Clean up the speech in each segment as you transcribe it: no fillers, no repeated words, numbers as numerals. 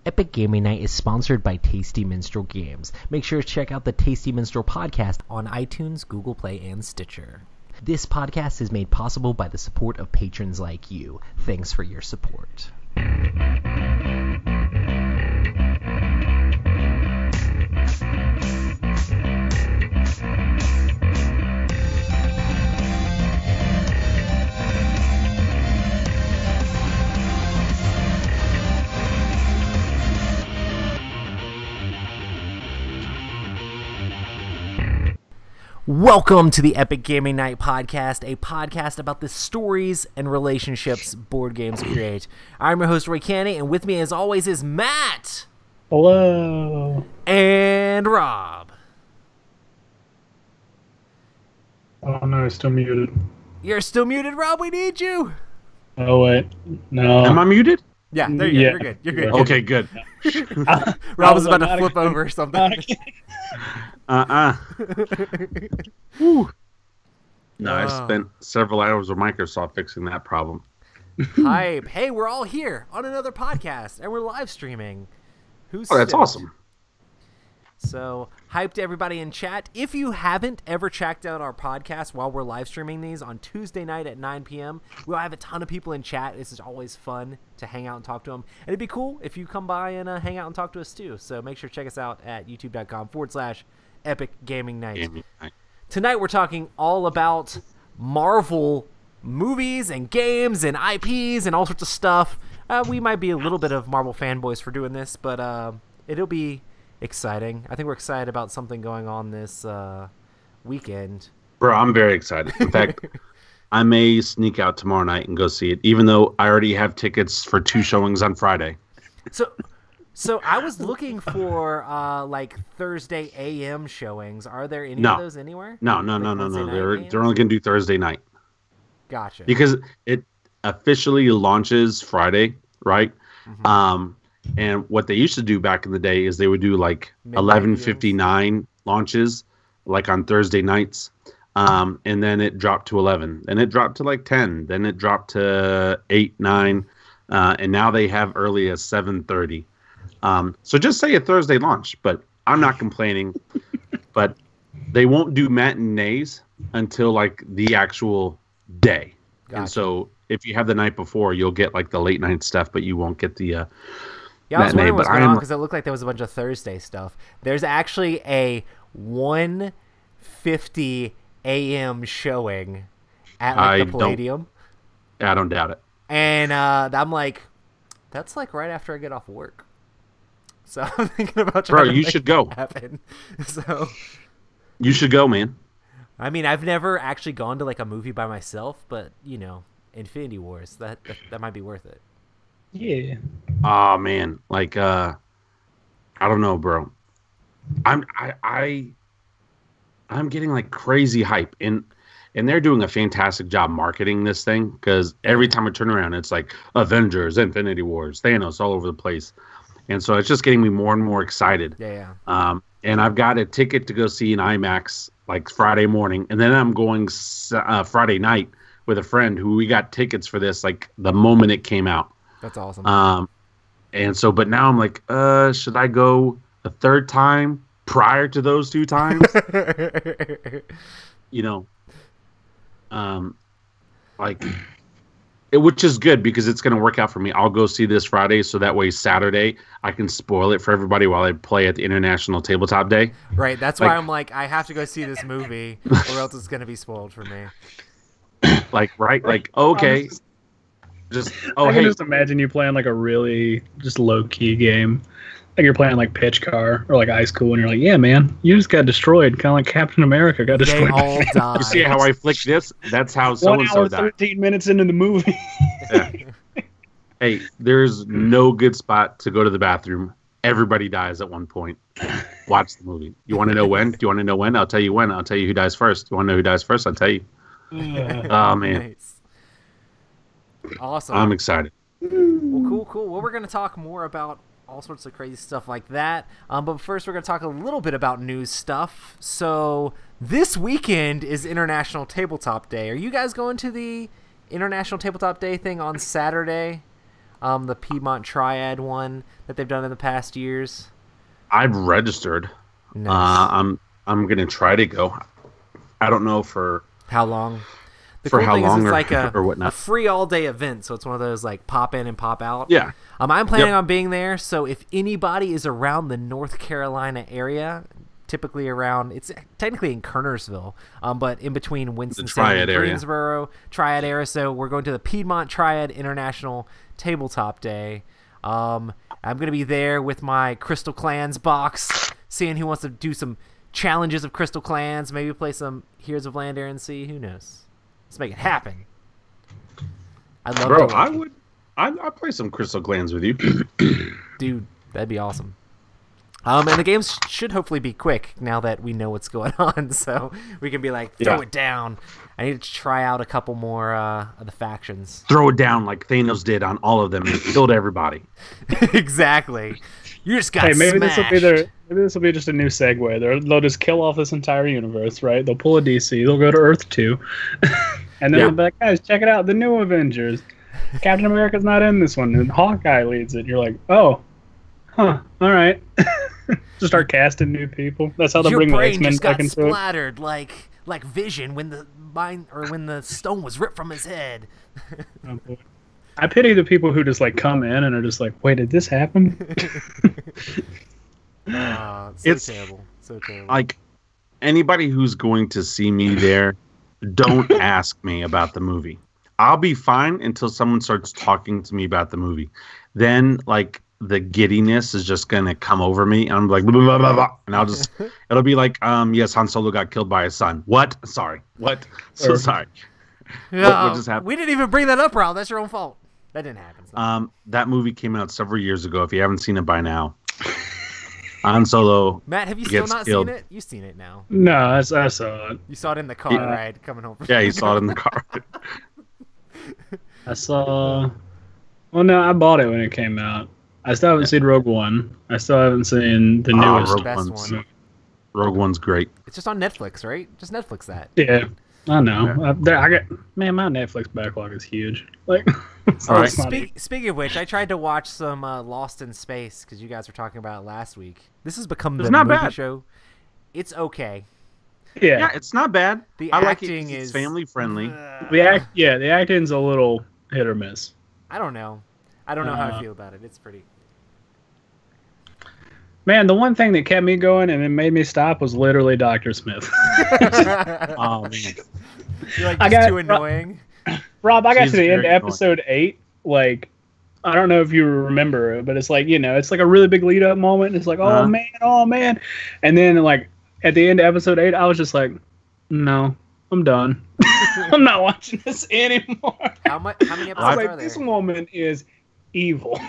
Epic Gaming Night is sponsored by Tasty Minstrel Games. Make sure to check out the Tasty Minstrel podcast on iTunes, Google Play, and Stitcher. This podcast is made possible by the support of patrons like you. Thanks for your support. Welcome to the Epic Gaming Night podcast, a podcast about the stories and relationships board games create. I'm your host, Roy Canny, and with me as always is Matt. Hello. And Rob. Oh no, still muted. You're still muted, Rob. We need you. Oh wait, no. Am I muted? Yeah, there you go. You're good. You're good. Okay, good. Rob was about to flip over or something. Whew. No, I spent several hours with Microsoft fixing that problem. Hype. Hey, we're all here on another podcast, and we're live streaming. Oh, that's awesome. So, hype to everybody in chat. If you haven't ever checked out our podcast while we're live streaming these on Tuesday night at 9 p.m., we'll have a ton of people in chat. This is always fun to hang out and talk to them. And it'd be cool if you come by and hang out and talk to us too. So make sure to check us out at youtube.com/Epic Gaming Night. Tonight we're talking all about Marvel movies and games and IPs and all sorts of stuff. We might be a little bit of Marvel fanboys for doing this, but it'll be exciting. I think we're excited about something going on this weekend. Bro, I'm very excited. In fact, I may sneak out tomorrow night and go see it, even though I already have tickets for 2 showings on Friday. So I was looking for like Thursday AM showings. Are there any of those anywhere? No. They're only gonna do Thursday night. Gotcha. Because it officially launches Friday, right? Mm-hmm. And what they used to do back in the day is they would do like 11:59 launches, like on Thursday nights, and then it dropped to 11, then it dropped to like 10, then it dropped to 8, 9, and now they have early as 7:30. So just say a Thursday launch, but I'm not complaining. But they won't do matinees until like the actual day. Gotcha. And so if you have the night before, you'll get like the late night stuff, but you won't get the I was wondering what's going on because it looked like there was a bunch of Thursday stuff. There's actually a 1:50 a.m. showing at like the Palladium. I don't doubt it. And I'm like, that's like right after I get off work. So I'm thinking about trying to you should go. Happen. So you should go, man. I mean, I've never actually gone to like a movie by myself, but you know, Infinity Wars, that might be worth it. Yeah. Oh man, like I don't know, bro. I'm getting like crazy hype, and they're doing a fantastic job marketing this thing because every time I turn around, it's like Avengers, Infinity Wars, Thanos, all over the place, and so it's just getting me more and more excited. Yeah. And I've got a ticket to go see an IMAX like Friday morning, and then I'm going Friday night with a friend who we got tickets for this like the moment it came out. That's awesome. And so, but now I'm like, should I go a third time prior to those 2 times? You know, like, which is good because it's going to work out for me. I'll go see this Friday, so that way Saturday I can spoil it for everybody while I play at the International Tabletop Day. Right. That's why I'm like, I have to go see this movie, or else it's going to be spoiled for me. Like, right? Like, okay. I can just imagine you playing like a really just low key game, like you're playing like Pitch Car or like Ice Cool, and you're like, yeah, man, you just got destroyed, kind of like Captain America got destroyed. They all died. You see how I flick this? That's how so and so died. 13 minutes into the movie. Yeah. Hey, there's no good spot to go to the bathroom. Everybody dies at one point. Watch the movie. You want to know when? Do you want to know when? I'll tell you when. I'll tell you who dies first. You want to know who dies first? I'll tell you. Oh man. Nice. Awesome. I'm excited. Well, cool. Well, we're going to talk more about all sorts of crazy stuff like that. But first, we're going to talk a little bit about news stuff. So this weekend is International Tabletop Day. Are you guys going to the International Tabletop Day thing on Saturday? the Piedmont Triad one that they've done in the past years? I've registered. Nice. I'm gonna try to go. I don't know for how long. The for cool how thing long is it's or, like or whatnot. a free all-day event, so it's one of those like pop in and pop out. Yeah. I'm planning on being there, so if anybody is around the North Carolina area, typically around, it's technically in Kernersville, but in between Winston-Salem and Greensboro, Triad area. So we're going to the Piedmont Triad International Tabletop Day. I'm going to be there with my Crystal Clans box, seeing who wants to do some challenges of Crystal Clans, maybe play some Heroes of Land, Air, and Sea. Who knows? Let's make it happen. I'd love Bro, to. I'd play some Crystal Clans with you. Dude, that'd be awesome. And the games should hopefully be quick now that we know what's going on, so we can be like, throw it down. I need to try out a couple more of the factions. Throw it down like Thanos did on all of them and killed everybody. Exactly. You just got maybe smashed. Maybe this will be just a new segue. They'll just kill off this entire universe, right? They'll pull a DC. They'll go to Earth 2. And then they'll be like, guys, check it out. The new Avengers. Captain America's not in this one. And Hawkeye leads it. You're like, oh, huh, all right. Just start casting new people. That's how they bring the X-Men back into it. Your brain just got splattered like Vision when the stone was ripped from his head. Oh, boy. I pity the people who just like come in and are just like, wait, did this happen? It's terrible. So terrible. Like, anybody who's going to see me there, don't ask me about the movie. I'll be fine until someone starts talking to me about the movie. Then, like, the giddiness is just going to come over me. And I'm like, blah, blah, blah, blah, and it'll be like, yes, Han Solo got killed by his son. What? Sorry. What? So sorry. What just happened? We didn't even bring that up, Raul. That's your own fault. That didn't happen. That movie came out several years ago. If you haven't seen it by now, Han Solo. Matt, have you still not seen it? You've seen it now. No, I saw it. You saw it in the car ride coming home. Yeah, you saw it in the car. I saw. Well, no, I bought it when it came out. I still haven't seen Rogue One. I still haven't seen the newest. Rogue One's great. It's just on Netflix, right? Just Netflix that. Yeah, I know. Yeah. My Netflix backlog is huge. Like, all right. Speaking of which, I tried to watch some Lost in Space because you guys were talking about it last week. This has become the movie show. It's okay. Yeah, it's not bad. The acting acting is family friendly. The acting's a little hit or miss. I don't know how I feel about it. It's pretty. Man, the one thing that kept me going and it made me stop was literally Dr. Smith. Oh man, you're like too annoying. Rob, I got to the end of episode 8. Like, I don't know if you remember it, but it's like, it's like a really big lead up moment. And it's like, oh man, and then like at the end of episode 8, I was just like, no, I'm done. I'm not watching this anymore. How many episodes are there? This woman is evil.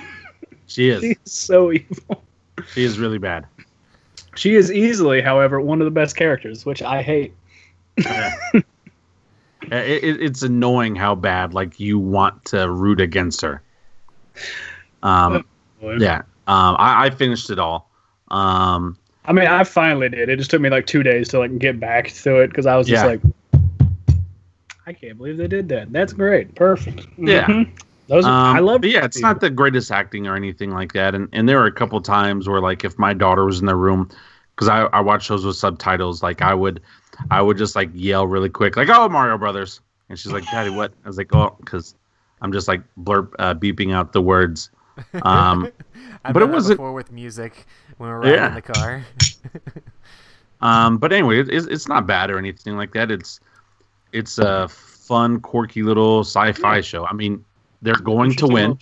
She is. She's so evil. She is really bad. She is easily, however, one of the best characters, which I hate. It's annoying how bad, like, you want to root against her. Yeah. I finished it all. I mean, I finally did. It just took me like 2 days to like get back to it because I was just like, I can't believe they did that. That's great. Perfect. Yeah. Mm-hmm. I love. Yeah, it's not the greatest acting or anything like that. And there were a couple times where, like, if my daughter was in the room, because I watch shows with subtitles, like I would just like yell really quick, like, "Oh, Mario Brothers!" And she's like, "Daddy, what?" I was like, "Oh," because I'm just like beeping out the words. I've but it done wasn't before with music when we're riding in the car. But anyway, it's not bad or anything like that. It's a fun, quirky little sci-fi show. I mean, they're going to win.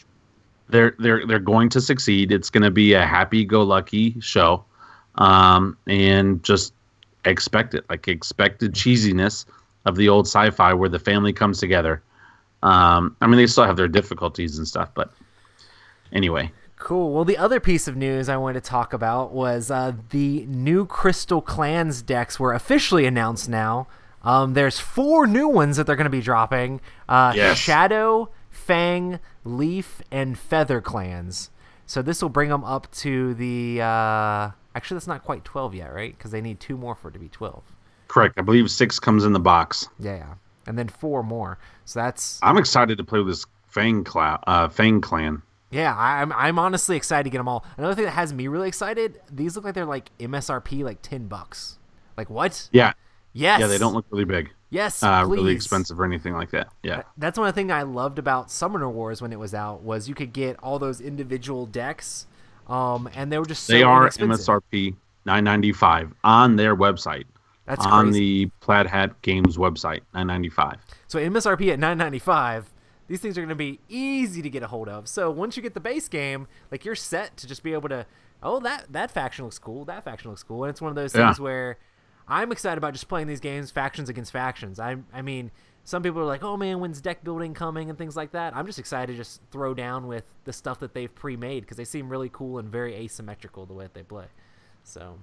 They're going to succeed. It's going to be a happy-go-lucky show, and just expect it. Like, expect the cheesiness of the old sci-fi where the family comes together. I mean, they still have their difficulties and stuff, but anyway. Cool. Well, the other piece of news I wanted to talk about was the new Crystal Clans decks were officially announced now. There's 4 new ones that they're going to be dropping. Yes. Shadow, Fang, Leaf, and Feather clans. So this will bring them up to the... actually, that's not quite 12 yet, right? Because they need 2 more for it to be 12. Correct. I believe 6 comes in the box. Yeah. And then 4 more. So that's... I'm excited to play with this Fang clan. Yeah, I'm honestly excited to get them all. Another thing that has me really excited, these look like they're like MSRP like $10. Like what? Yeah. Yes. Yeah, they don't look really big. Yes, really please. expensive or anything like that. Yeah. That's one of the things I loved about Summoner Wars when it was out was you could get all those individual decks, and they were just so They are inexpensive. MSRP $9.95 on their website. That's on crazy. the Plaid Hat Games website, $9.95. So MSRP at $9.95. These things are going to be easy to get a hold of. So once you get the base game, like you're set to just be able to, oh, that faction looks cool. That faction looks cool. And it's one of those things where I'm excited about just playing these games, factions against factions. I mean, some people are like, oh man, when's deck building coming and things like that. I'm just excited to just throw down with the stuff that they've pre-made because they seem really cool and very asymmetrical the way that they play. So,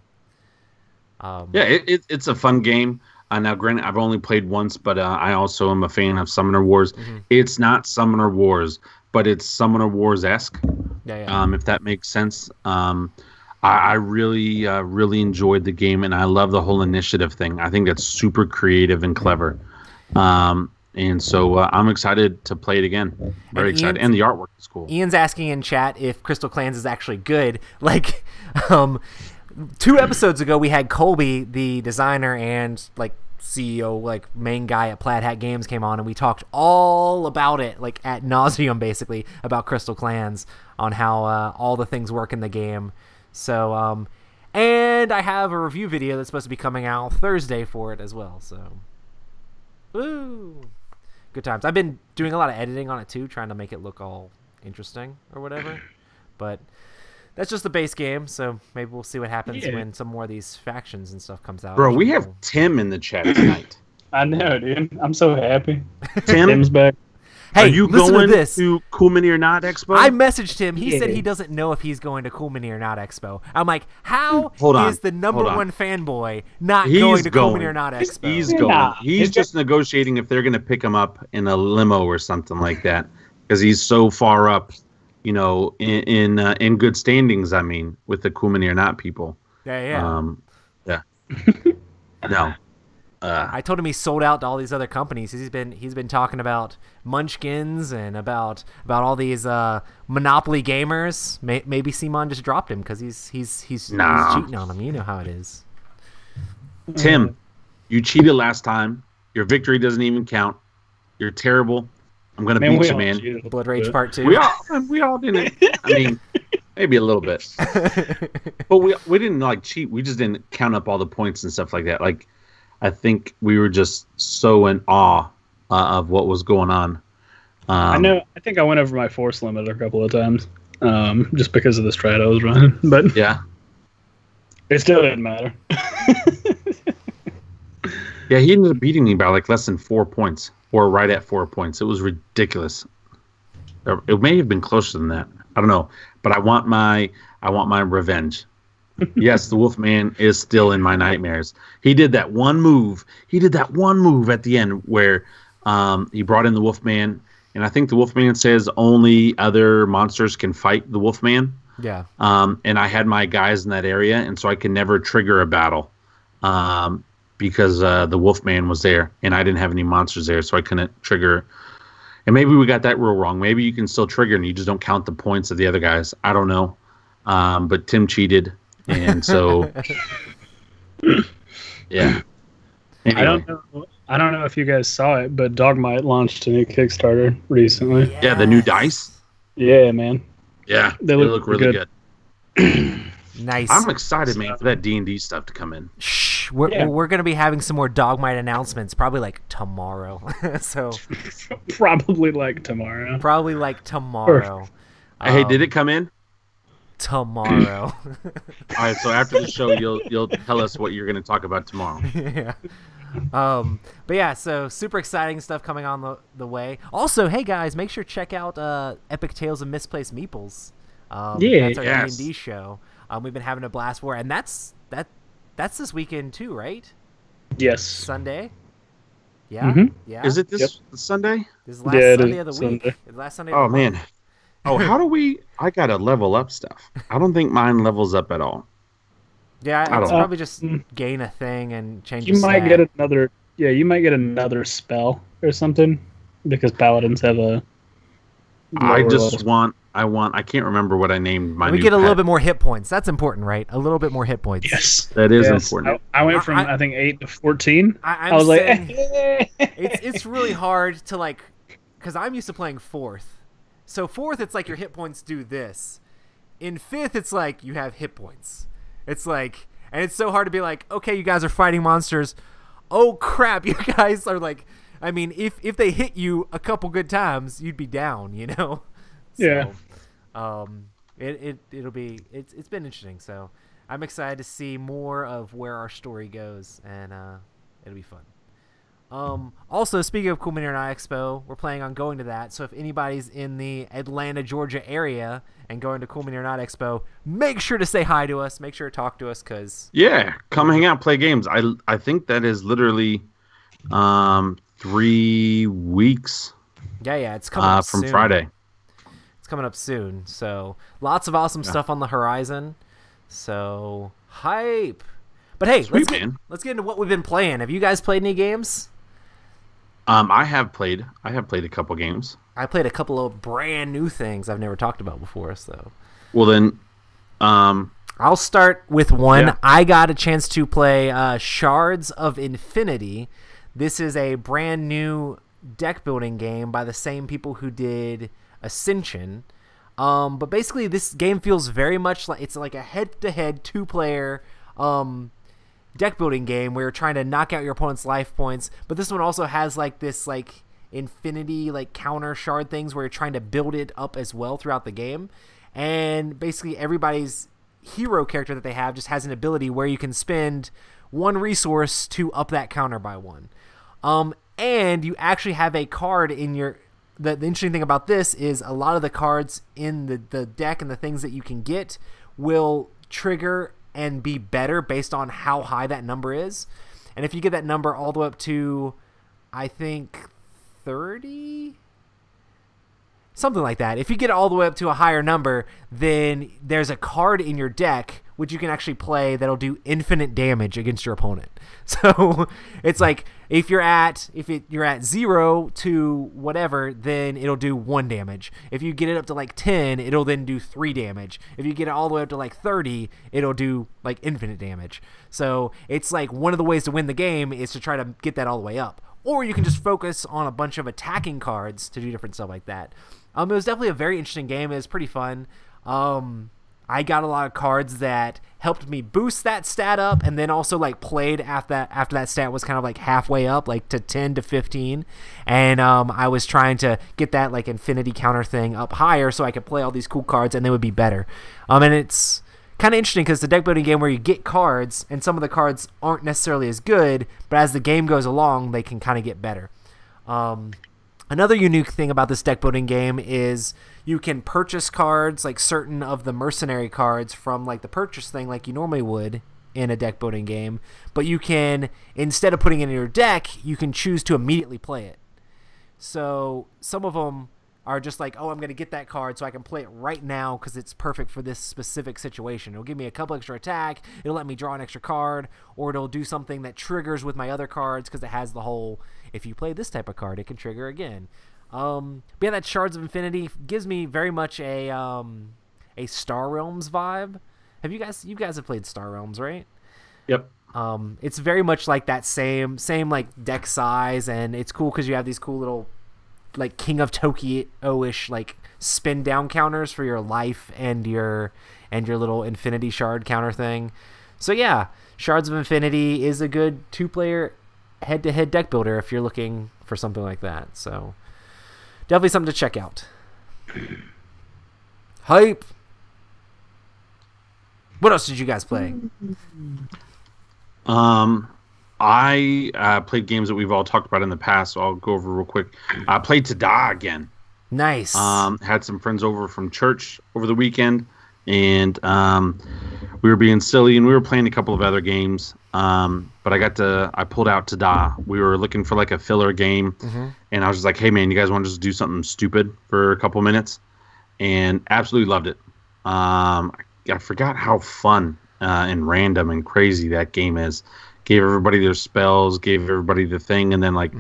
it's a fun game. Now, granted, I've only played once, but I also am a fan of Summoner Wars. Mm-hmm. It's not Summoner Wars, but it's Summoner Wars-esque, yeah. if that makes sense. I really, really enjoyed the game, and I love the whole initiative thing. I think that's super creative and clever. And so I'm excited to play it again. Very excited. And the artwork is cool. Ian's asking in chat if Crystal Clans is actually good. Like, 2 episodes ago, we had Colby, the designer and like CEO, like main guy at Plaid Hat Games, came on, and we talked all about it, like ad nauseum, basically about Crystal Clans on how all the things work in the game. So, and I have a review video that's supposed to be coming out Thursday for it as well. So, woo, good times. I've been doing a lot of editing on it too, trying to make it look all interesting or whatever, but. That's just the base game, so maybe we'll see what happens when some more of these factions and stuff comes out. Bro, we have Tim in the chat tonight. I know, dude. I'm so happy. Tim? Tim's back. Hey, are you listen going to this. to Cool Mini or Not Expo? I messaged him. He said he doesn't know if he's going to Cool Mini or Not Expo. I'm like, how is the number one fanboy not going to Cool Mini or Not Expo? He's going. He's just negotiating if they're going to pick him up in a limo or something like that because he's so far up. You know, in good standings. I mean, with the Cool Mini or Not people. Yeah. No. I told him he sold out to all these other companies. He's been talking about Munchkins and about all these Monopoly gamers. Maybe Simon just dropped him because he's cheating on him. You know how it is. Tim, you cheated last time. Your victory doesn't even count. You're terrible. I'm gonna beat you, man. Blood Rage Part 2. We all didn't. I mean, maybe a little bit, but we didn't like cheat. We just didn't count up all the points and stuff like that. Like, I think we were just so in awe of what was going on. I think I went over my force limit a couple of times, just because of the strat I was running. But yeah, it still didn't matter. Yeah, he ended up beating me by like less than 4 points. Or right at 4 points. It was ridiculous. It may have been closer than that. I don't know. But I want my revenge. Yes, the Wolfman is still in my nightmares. He did that one move. At the end where he brought in the Wolfman, and I think the Wolfman says only other monsters can fight the Wolfman. Yeah. And I had my guys in that area, and so I could never trigger a battle. Because the Wolfman was there, and I didn't have any monsters there, so I couldn't trigger. And maybe we got that rule wrong. Maybe you can still trigger, and you just don't count the points of the other guys. I don't know. But Tim cheated, and so yeah. Anyway. I don't know if you guys saw it, but Dogmite launched a new Kickstarter recently. Yeah, the new dice. Yeah, man. Yeah, they look really good. Nice. I'm excited, man, for that D&D stuff to come in. Shh, we're going to be having some more Dogmite announcements probably like tomorrow. So probably like tomorrow. Hey, did it come in? Tomorrow. All right, so after the show, you'll tell us what you're going to talk about tomorrow. Yeah. But yeah, so super exciting stuff coming on the way. Also, hey guys, make sure to check out Epic Tales of Misplaced Meeples. That's our D&D show. We've been having a blast for it, and that's this weekend too, right? Yes. Sunday. Yeah. Mm-hmm. Yeah. Is it this Sunday? This is the last Sunday of the week. Sunday. It's the last Sunday of the man. month. Oh, how do we? I gotta level up stuff. I don't think mine levels up at all. Yeah, I it's don't. probably just gain a thing and change. You might get another. Yeah, you might get another spell or something because paladins have a. I just want I can't remember what I named my. We get a little bit more hit points. That's important, right? A little bit more hit points. Yes, that is important. I went from I think 8 to 14. I was saying, like, it's really hard to like, because I'm used to playing 4th. So 4th, it's like your hit points do this. In 5th, it's like you have hit points. It's like, and it's so hard to be like, okay, you guys are fighting monsters. Oh crap, you guys are like, I mean, if they hit you a couple good times, you'd be down, you know. Yeah. It's been interesting. So I'm excited to see more of where our story goes, and it'll be fun. Also, speaking of Cool Mini or Not Expo, we're planning on going to that. So if anybody's in the Atlanta, Georgia area and going to Cool Mini or Not Expo, make sure to say hi to us. Make sure to talk to us, cause come hang out, play games. I think that is literally 3 weeks. Yeah, it's coming up from soon. Friday. Coming up soon, so lots of awesome stuff on the horizon. So hype. But hey, let's get into what we've been playing. Have you guys played any games? I have played a couple games. I played a couple of brand new things I've never talked about before. So well then, I'll start with one. Yeah. I got a chance to play Shards of Infinity. This is a brand new deck building game by the same people who did Ascension. But basically this game feels very much like it's like a head-to-head 2-player deck building game where you're trying to knock out your opponent's life points, but this one also has like this like infinity like counter shard things where you're trying to build it up as well throughout the game. And basically everybody's hero character that they have just has an ability where you can spend 1 resource to up that counter by 1. And you actually have a card in your the interesting thing about this is a lot of the cards in the deck and the things that you can get will trigger and be better based on how high that number is. And if you get that number all the way up to, I think, 30? Something like that. If you get it all the way up to a higher number, then there's a card in your deck which you can actually play that'll do infinite damage against your opponent. So it's like if you're at 0 to whatever, then it'll do 1 damage. If you get it up to like 10, it'll then do 3 damage. If you get it all the way up to like 30, it'll do like infinite damage. So it's like one of the ways to win the game is to try to get that all the way up. Or you can just focus on a bunch of attacking cards to do different stuff like that. It was definitely a very interesting game. It was pretty fun. I got a lot of cards that helped me boost that stat up, and then also like played after that stat was kind of like halfway up, like to 10 to 15. And I was trying to get that like infinity counter thing up higher so I could play all these cool cards and they would be better. And it's kind of interesting because it's a deck building game where you get cards and some of the cards aren't necessarily as good, but as the game goes along, they can kind of get better. Another unique thing about this deck building game is you can purchase cards, like certain of the mercenary cards from like the purchase thing like you normally would in a deck building game, but you can, instead of putting it in your deck, you can choose to immediately play it. So some of them are just like, oh, I'm going to get that card so I can play it right now because it's perfect for this specific situation. It'll give me a couple extra attack, it'll let me draw an extra card, or it'll do something that triggers with my other cards because it has the whole, if you play this type of card, it can trigger again. But yeah, that Shards of Infinity gives me very much a Star Realms vibe. You guys have played Star Realms, right? Yep. It's very much like that same like deck size, and it's cool because you have these cool little like King of Tokyo-ish like spin down counters for your life and your little Infinity Shard counter thing. So yeah, Shards of Infinity is a good 2-player head-to-head deck builder if you're looking for something like that. So definitely something to check out. Hype. What else did you guys play? I played games that we've all talked about in the past, so I'll go over real quick. I played Tada again. Nice. Had some friends over from church over the weekend, and we were being silly, and we were playing a couple of other games. But I pulled out Tada. We were looking for like a filler game, and I was just like, hey man, you guys want to just do something stupid for a couple minutes? And absolutely loved it. I forgot how fun and random and crazy that game is. Gave everybody their spells, gave everybody the thing, and then like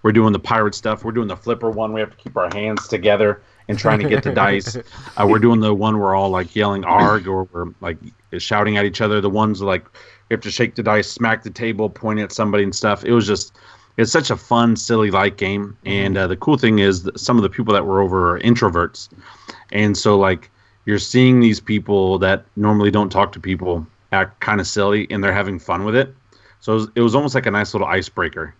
we're doing the pirate stuff. We're doing the flipper one. We have to keep our hands together and trying to get the dice. We're doing the one we're all like yelling "arg" or we're like shouting at each other. The ones like we have to shake the dice, smack the table, point at somebody and stuff. It's such a fun, silly light game. And the cool thing is that some of the people that were over are introverts, and so like you're seeing these people that normally don't talk to people act kind of silly, and they're having fun with it. So it was almost like a nice little icebreaker.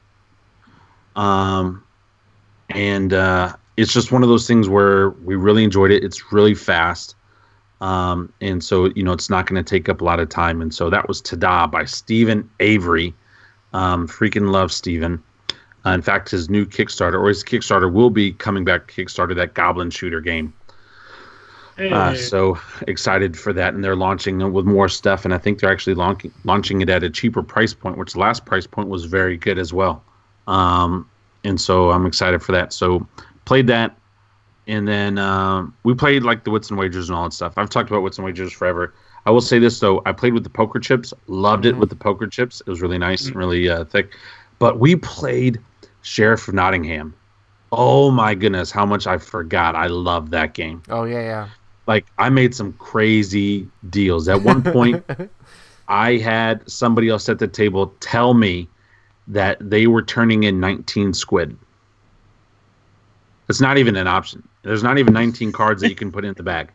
It's just one of those things where we really enjoyed it. It's really fast. And so, it's not going to take up a lot of time. And so that was Tada by Stephen Avery. Freaking love Stephen. In fact, his new Kickstarter, or his Kickstarter will be coming back Kickstarter, that Goblin Shooter game. So excited for that, and they're launching with more stuff, and I think they're actually launching it at a cheaper price point, which the last price point was very good as well. And so I'm excited for that. So played that, and then we played like the Wits and Wagers and all that stuff. I've talked about Wits and Wagers forever. I will say this though, I played with the poker chips, loved it with the poker chips. It was really nice and really thick. But we played Sheriff of Nottingham. Oh my goodness, how much I forgot. I love that game. Oh yeah. Like, I made some crazy deals. At one point, I had somebody else at the table tell me that they were turning in 19 squid. It's not even an option. There's not even 19 cards that you can put in the bag.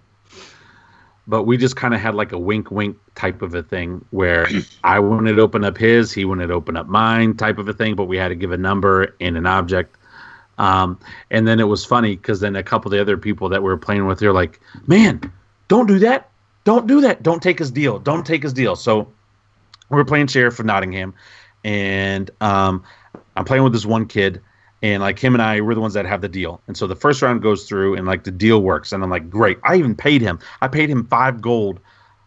But we just kind of had like a wink-wink type of a thing where I wanted to open up his, he wanted to open up mine type of a thing, but we had to give a number and an object. And then it was funny because then a couple of the other people that we were playing with, they're like, man, don't do that. Don't do that. Don't take his deal. Don't take his deal. So we're playing Sheriff of Nottingham, and I'm playing with this one kid, and like him and I, we're the ones that have the deal. And so the first round goes through, and like the deal works, and I'm like, great. I even paid him. I paid him 5 gold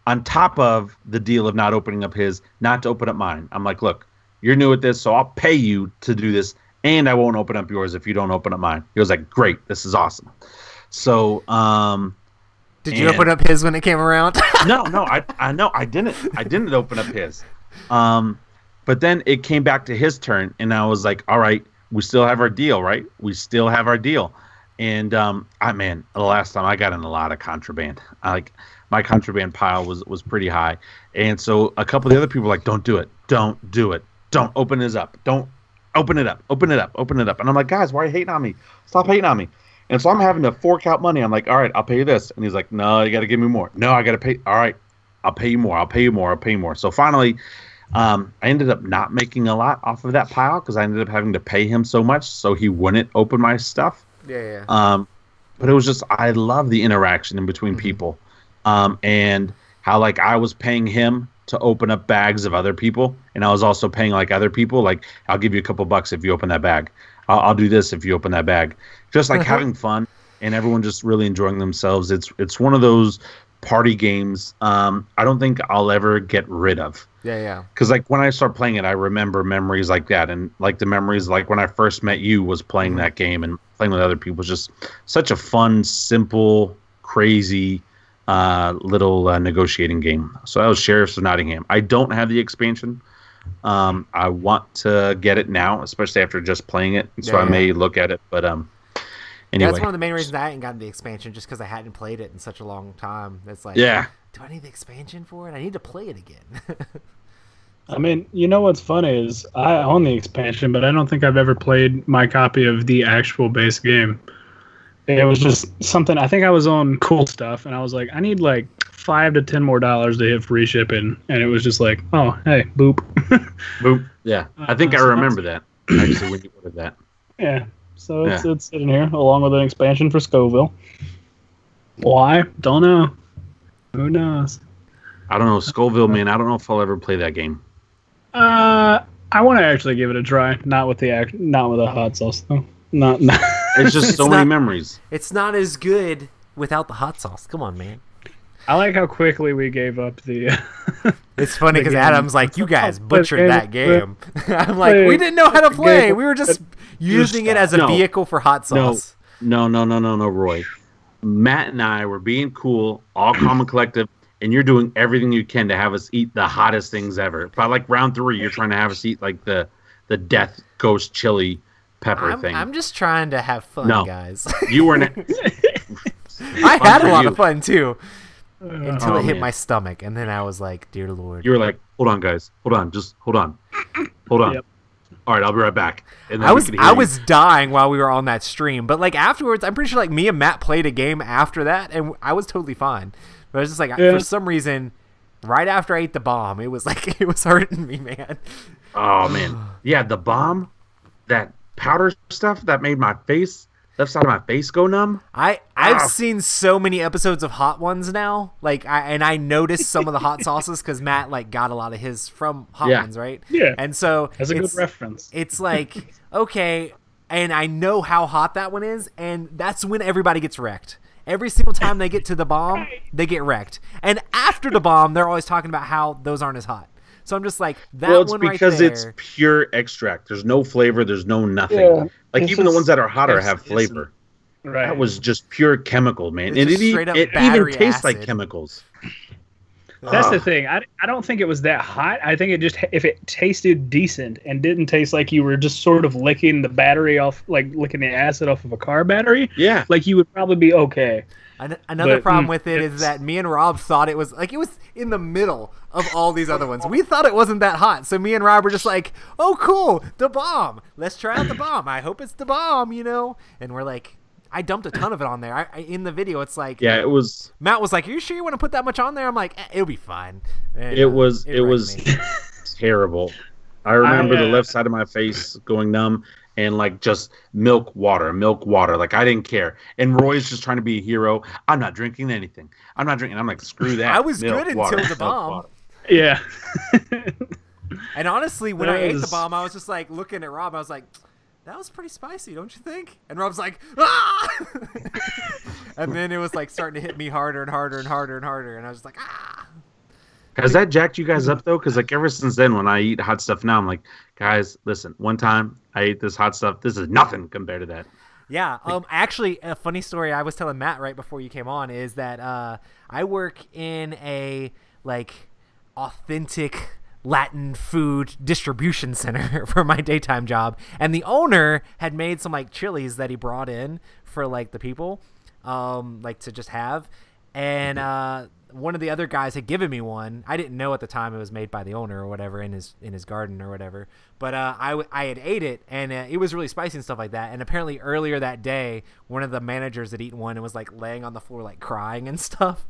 on top of the deal of not opening up his, not to open up mine. I'm like, look, you're new at this, so I'll pay you to do this. And I won't open up yours if you don't open up mine. He was like, great, this is awesome. So, did you open up his when it came around? No, I didn't open up his. But then it came back to his turn, and I was like, all right, we still have our deal, right? We still have our deal. And the last time I got in a lot of contraband. My contraband pile was pretty high. And so a couple of the other people were like, don't do it. Don't do it. Don't open this up. Don't. Open it up. And I'm like, guys, why are you hating on me? Stop hating on me. And so I'm having to fork out money. I'm like, all right, I'll pay you this. And he's like, no, you got to give me more. No, I got to pay. All right, I'll pay you more. So finally, I ended up not making a lot off of that pile because I ended up having to pay him so much so he wouldn't open my stuff. Yeah. But it was just, I love the interaction in between people. And how like I was paying him to open up bags of other people, and I was also paying like other people, like I'll give you a couple bucks if you open that bag. I'll do this if you open that bag. Just like having fun and everyone just really enjoying themselves. It's one of those party games I don't think I'll ever get rid of. Yeah. Because like when I start playing it, I remember memories like that, and like the memories like when I first met you was playing that game, and playing with other people was just such a fun, simple, crazy little negotiating game. So that was Sheriffs of Nottingham. I don't have the expansion. I want to get it now, especially after just playing it. So I may look at it, but anyway. That's one of the main reasons I hadn't gotten the expansion, just because I hadn't played it in such a long time. It's like, do I need the expansion for it? I need to play it again. I mean, you know what's funny is I own the expansion, but I don't think I've ever played my copy of the actual base game. It was just something, I think I was on Cool Stuff, and I was like, I need like $5 to $10 more to hit free shipping. And it was just like, oh, hey, boop. Boop. Yeah. I think I remember that, actually, when you ordered that. Yeah. So it's sitting here, along with an expansion for Scoville. Why? Don't know. Who knows? I don't know. Scoville, man, I don't know if I'll ever play that game. I want to actually give it a try. Not with the hot sauce, though. Not. It's just so many memories. It's not as good without the hot sauce. Come on, man. I like how quickly we gave up the... It's funny because Adam's like, you guys butchered that game. I'm like, we didn't know how to play. We were just using it as a vehicle for hot sauce. No, Roy. Matt and I were being cool, all calm and collective, and you're doing everything you can to have us eat the hottest things ever. By like round 3, you're trying to have us eat like the Death Ghost chili pepper thing. I'm just trying to have fun, guys. You weren't. I had for a lot you. of fun too until Oh, it hit man. my stomach, and then I was like, "Dear Lord." You were like, hold on, guys. Hold on. Just hold on. Hold on. Yep. All right, I'll be right back. And then I we was could hear you. dying while we were on that stream, but like afterwards, I'm pretty sure like me and Matt played a game after that, and I was totally fine. But I was just like, Yeah. for some reason, right after I ate the bomb, it was like it was hurting me, man. Oh man, yeah, the bomb, that powder stuff that made my left side of my face go numb. I've Ah. seen so many episodes of Hot Ones now, like I noticed some of the hot sauces because Matt like got a lot of his from Hot Yeah. Ones, right? Yeah. And so That's a it's- good reference. It's like, okay, and I know how hot that one is, and that's when everybody gets wrecked. Every single time they get to the bomb, they get wrecked. And after the bomb, they're always talking about how those aren't as hot. So I'm just like, that Well, it's one because right it's there. pure extract. There's no flavor. There's no nothing. Yeah, like it's even the just- ones that are hotter it's- have it's- flavor. Right. That was just pure chemical, man. It's And just it straight up even battery tastes like acid. chemicals. That's the Ugh. thing. I don't think it was that hot. I think it just, if it tasted decent and didn't taste like you were just sort of licking the battery off, like licking the acid off of a car battery, Yeah. like you would probably be okay. Another But, problem with it is it's- that me and Rob thought it was like it was in the middle of all these other ones. We thought it wasn't that hot, so me and Rob were just like, "Oh, cool, the bomb. Let's try out the bomb. I hope it's the bomb, you know." And we're like, I dumped a ton of it on there. In the video, it's like, Yeah, it was. Matt was like, "Are you sure you want to put that much on there?" I'm like, "It'll be fine." And, It was. it It wrecked was me. terrible. I remember the uh, left side of my face going numb and like just milk water. Like I didn't care. And Roy's just trying to be a hero. I'm not drinking anything. I'm not drinking. I'm like, screw that. I was Milk, good until water, the milk, bomb. water. Yeah. And honestly, when That I ate the was- bomb, I was just like looking at Rob. I was like, "That was pretty spicy, don't you think?" And Rob's like, "Ah!" And then it was like starting to hit me harder and harder and harder and harder, and I was just like, "Ah!" Has that jacked you guys up though? Because like ever since then, when I eat hot stuff now, I'm like, guys, listen. One time I ate this hot stuff. This is nothing compared to that. Yeah. Actually, a funny story I was telling Matt right before you came on is that I work in a like authentic Latin food distribution center for my daytime job, and the owner had made some like chilies that he brought in for like the people, like to just have, and one of the other guys had given me one. I didn't know at the time it was made by the owner or whatever in his garden or whatever. But I had ate it, and it was really spicy and stuff like that. And apparently earlier that day, one of the managers had eaten one and was like laying on the floor like crying and stuff.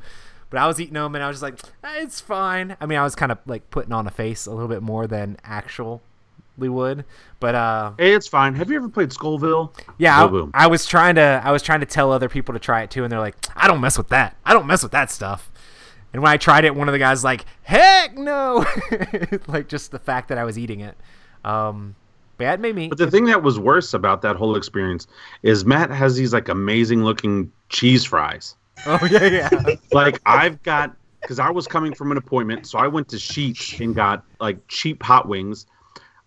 But I was eating them, and I was just like, it's fine. I mean, I was kind of like putting on a face a little bit more than actually would. But Hey, it's fine. Have you ever played Skullville? yeah, Boom. I was trying to tell other people to try it too, and they're like, I don't mess with that. I don't mess with that stuff. And when I tried it, one of the guys was like, heck no, like just the fact that I was eating it. But yeah, it made me. But the thing that was worse about that whole experience is Matt has these like amazing looking cheese fries. Oh yeah, yeah. Like I've got, because I was coming from an appointment, so I went to Sheetz and got like cheap hot wings.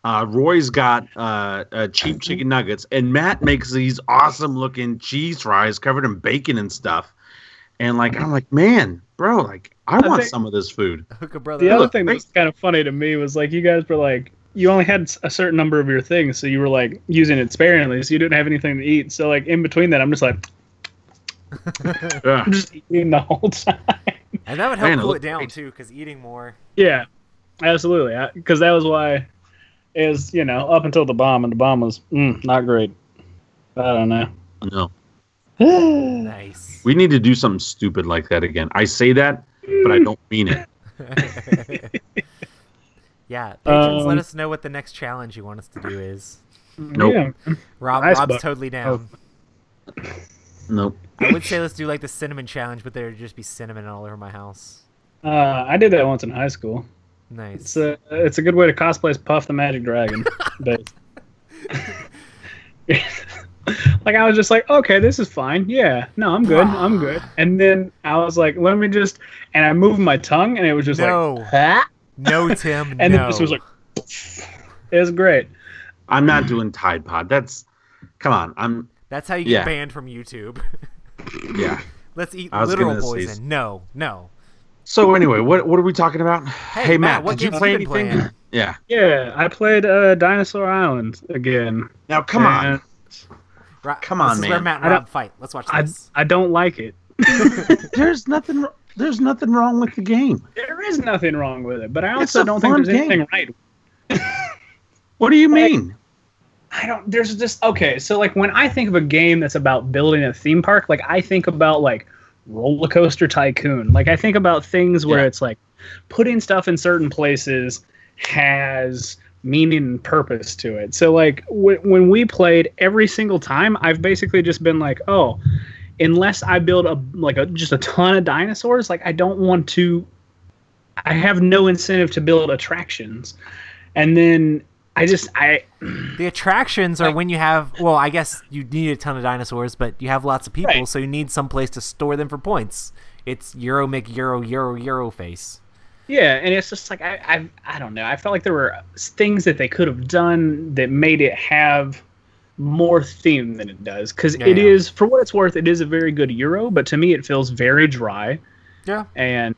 Roy's got cheap chicken nuggets, and Matt makes these awesome looking cheese fries covered in bacon and stuff. And like I'm like, man, bro, like I want think- some of this food. Hook a brother The up. other thing that's kind of funny to me was like you guys were like, you only had a certain number of your things, so you were like using it sparingly, so you didn't have anything to eat. So like in between that, I'm just like, Yeah. I'm just eating the whole time. And that would help Man, it cool it looked down great. too, because eating more. Yeah, absolutely. Because that was why, is up until the bomb, and the bomb was not great. I don't know. No, Nice. we need to do something stupid like that again. I say that, but I don't mean it. Yeah, patrons, let Um, us know what the next challenge you want us to do is. Nope. Yeah. Rob's Icebox. totally down. Nope. I would say let's do like the cinnamon challenge, but there would just be cinnamon all over my house. I did that once in high school. Nice. It's a good way to cosplay as Puff the Magic Dragon. But like I was just like, okay, this is fine. Yeah, no, I'm good. I'm good. And then I was like, let me just, and I moved my tongue, and it was just No. like, huh? No, Tim. And no. then this was like, it was great. I'm not doing Tide Pod. Come on. That's how you get Yeah. banned from YouTube. Yeah. Let's eat I was literal gonna say- poison. No, no. So anyway, what are we talking about? Hey, Matt, what did you games play have you been anything? playing? Yeah. Yeah, I played Dinosaur Island again. Now come on. And Right, Come on, this is where man. Matt and I don't- Rob fight. Let's watch I this. I don't like it. There's nothing wrong with the game. There is nothing wrong with it, but I also don't think there's anything right. What do you mean? I don't. There's just okay. So like when I think of a game that's about building a theme park, like I think about like Roller Coaster Tycoon. Like I think about things where it's like putting stuff in certain places has meaning and purpose to it. So like when we played, every single time I've basically just been like, oh, unless I build just a ton of dinosaurs, like I don't want to. I have no incentive to build attractions, and then the attractions are when you have, well, I guess you need a ton of dinosaurs, but you have lots of people, so you need some place to store them for points. It's Euro face. Yeah, and it's just like I don't know. I felt like there were things that they could have done that made it have more theme than it does, because it is, for what it's worth, it is a very good Euro, but to me it feels very dry. Yeah, and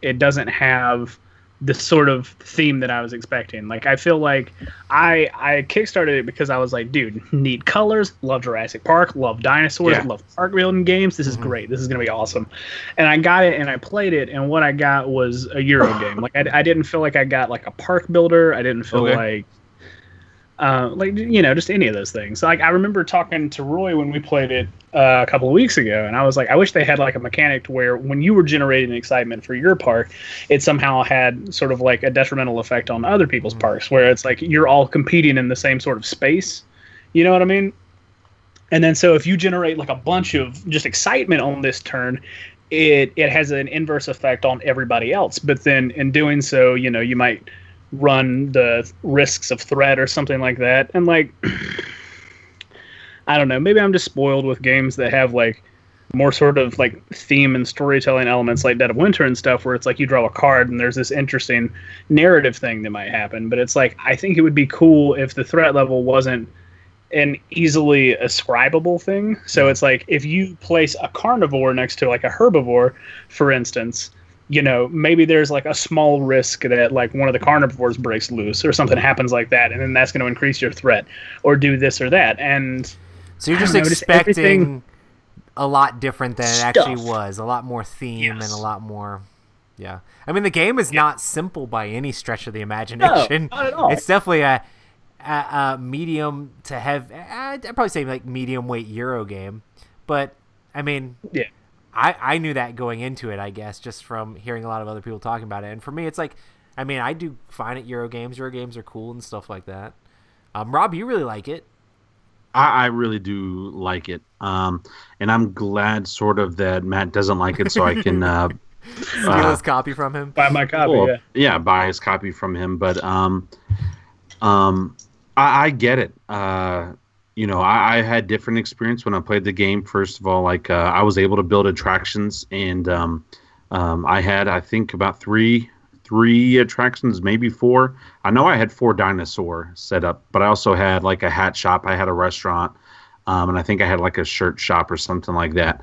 it doesn't have the sort of theme that I was expecting. Like I feel like I kickstarted it because I was like, dude, neat colors, love Jurassic Park, love dinosaurs, love park building games. This is great. This is gonna be awesome. And I got it and I played it, and what I got was a Euro game. Like I didn't feel like I got like a park builder. I didn't feel like just any of those things. Like I remember talking to Roy when we played it a couple of weeks ago, and I was like, I wish they had like a mechanic to where when you were generating excitement for your park, it somehow had sort of like a detrimental effect on other people's parks, where it's like you're all competing in the same sort of space. You know what I mean? And then so if you generate like a bunch of just excitement on this turn, it has an inverse effect on everybody else. But then in doing so, you might run the risks of threat or something like that. And like I don't know, maybe I'm just spoiled with games that have like more sort of like theme and storytelling elements like Dead of Winter and stuff, where it's like you draw a card and there's this interesting narrative thing that might happen. But it's like, I think it would be cool if the threat level wasn't an easily ascribable thing. So it's like if you place a carnivore next to like a herbivore, for instance, maybe there's like a small risk that like one of the carnivores breaks loose or something happens like that, and then that's going to increase your threat or do this or that. And so you're just expecting a lot different than it actually was. A lot more theme and a lot more. Yeah. I mean, the game is not simple by any stretch of the imagination. No, not at all. It's definitely a medium to heavy. I'd probably say like medium weight Euro game. But, I mean, I knew that going into it, I guess, just from hearing a lot of other people talking about it. And for me, it's like, I mean, I do fine at Euro games. Euro games are cool and stuff like that. Rob, you really like it. I really do like it. And I'm glad sort of that Matt doesn't like it, so I can steal his copy from him. Buy my copy, buy his copy from him. But I get it. I had different experience when I played the game. First of all, like I was able to build attractions, and I had, I think, about three attractions, maybe 4. I know I had 4 dinosaur set up, but I also had like a hat shop. I had a restaurant, and I think I had like a shirt shop or something like that.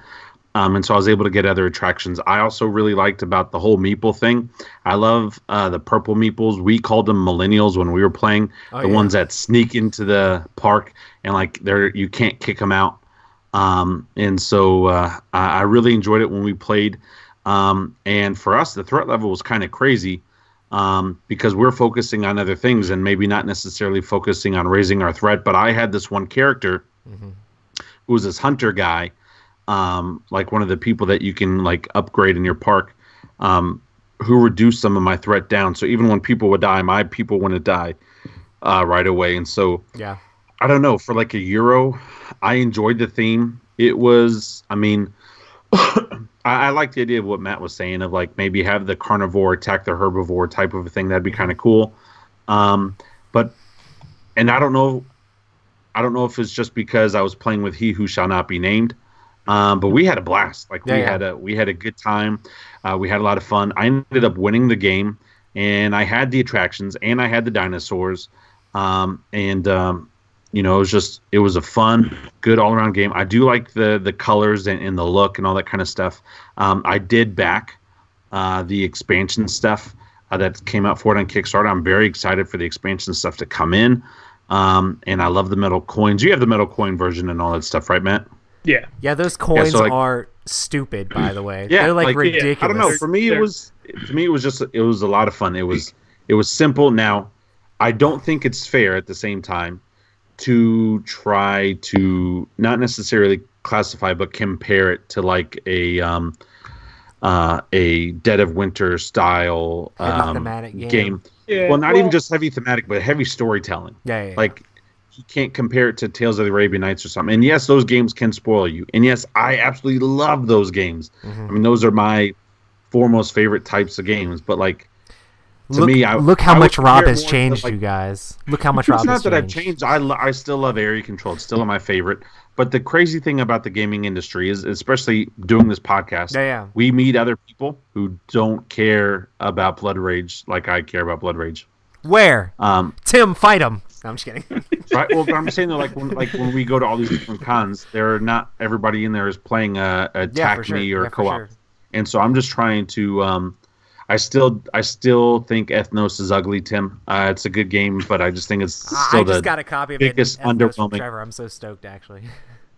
And so I was able to get other attractions. I also really liked about the whole meeple thing. I love the purple meeples. We called them millennials when we were playing. Ones that sneak into the park and like you can't kick them out. And so I really enjoyed it when we played. And for us, the threat level was kind of crazy because we're focusing on other things and maybe not necessarily focusing on raising our threat. But I had this one character who was this hunter guy. Like one of the people that you can like upgrade in your park, who reduced some of my threat down. So even when people would die, my people wouldn't die right away. And so, I don't know, for like a Euro, I enjoyed the theme. It was, I mean, I like the idea of what Matt was saying of like maybe have the carnivore attack the herbivore type of a thing. That'd be kind of cool. But I don't know if it's just because I was playing with He Who Shall Not Be Named. But we had a blast. Like we had a good time. We had a lot of fun. I ended up winning the game, and I had the attractions, and I had the dinosaurs, it was a fun, good all around game. I do like the colors and the look and all that kind of stuff. I did back the expansion stuff that came out for it on Kickstarter. I'm very excited for the expansion stuff to come in, and I love the metal coins. You have the metal coin version and all that stuff, right, Matt? Yeah. Yeah, those coins are stupid, by the way. Yeah, they're like like, ridiculous. I don't know. For me, it was a lot of fun. It was simple. Now, I don't think it's fair at the same time to try to not necessarily classify, but compare it to like a Dead of Winter style thematic game. Yeah, Well, not even just heavy thematic, but heavy storytelling. Yeah. Like, you can't compare it to Tales of the Arabian Nights or something. And yes, those games can spoil you. And yes, I absolutely love those games. I mean, those are my foremost favorite types of games. But like, to me, look how much Rob has changed, like, you guys. Look how much Rob has changed. It's not that I've changed. I still love Area Control. It's still my favorite. But the crazy thing about the gaming industry is, especially doing this podcast, we meet other people who don't care about Blood Rage like I care about Blood Rage. Where? Tim, fight him. No, I'm just kidding. Right. Well, but I'm saying though, when we go to all these different cons, not everybody in there is playing Attack Me or co-op, sure. And so I'm just trying to. I still think Ethnos is ugly, Tim. It's a good game, but I just think it's still I just got a copy of it. Biggest underwhelming. Trevor, I'm so stoked actually.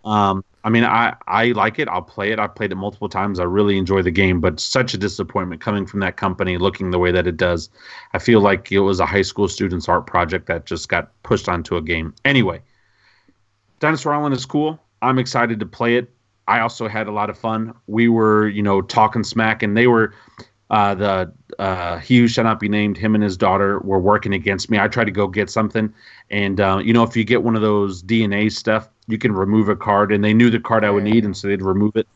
I mean, I like it. I'll play it. I've played it multiple times. I really enjoy the game, but such a disappointment coming from that company looking the way that it does. I feel like it was a high school student's art project that just got pushed onto a game. Anyway, Dinosaur Island is cool. I'm excited to play it. I also had a lot of fun. We were, talking smack, and they were he who shall not be named, him and his daughter were working against me. I tried to go get something, and if you get one of those DNA stuff, you can remove a card, and they knew the card I would need, and so they'd remove it.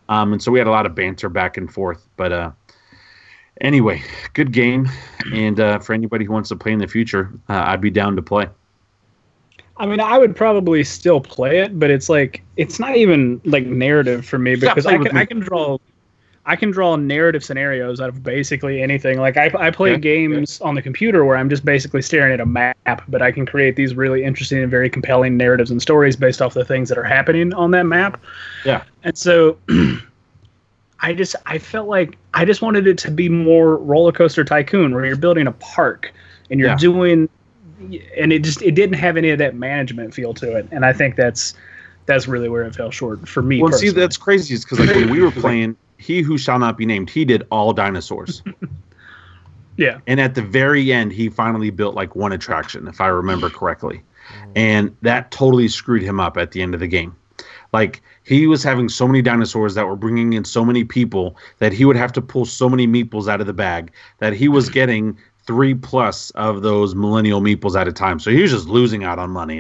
And so we had a lot of banter back and forth. But anyway, good game, and for anybody who wants to play in the future, I'd be down to play. I mean, I would probably still play it, but it's not even like narrative for me, because I can draw narrative scenarios out of basically anything. Like I play games on the computer where I'm just basically staring at a map, but I can create these really interesting and very compelling narratives and stories based off the things that are happening on that map. Yeah. And so I felt like I just wanted it to be more Roller Coaster Tycoon, where you're building a park and you're doing, and it didn't have any of that management feel to it. And I think that's really where it fell short for me. Well, personally. see, that's crazy. It's because like when we were playing He Who Shall Not Be Named, he did all dinosaurs. Yeah. And at the very end, he finally built like one attraction, if I remember correctly. And that totally screwed him up at the end of the game. Like, he was having so many dinosaurs that were bringing in so many people that he would have to pull so many meeples out of the bag that he was getting 3+ of those millennial meeples at a time. So he was just losing out on money.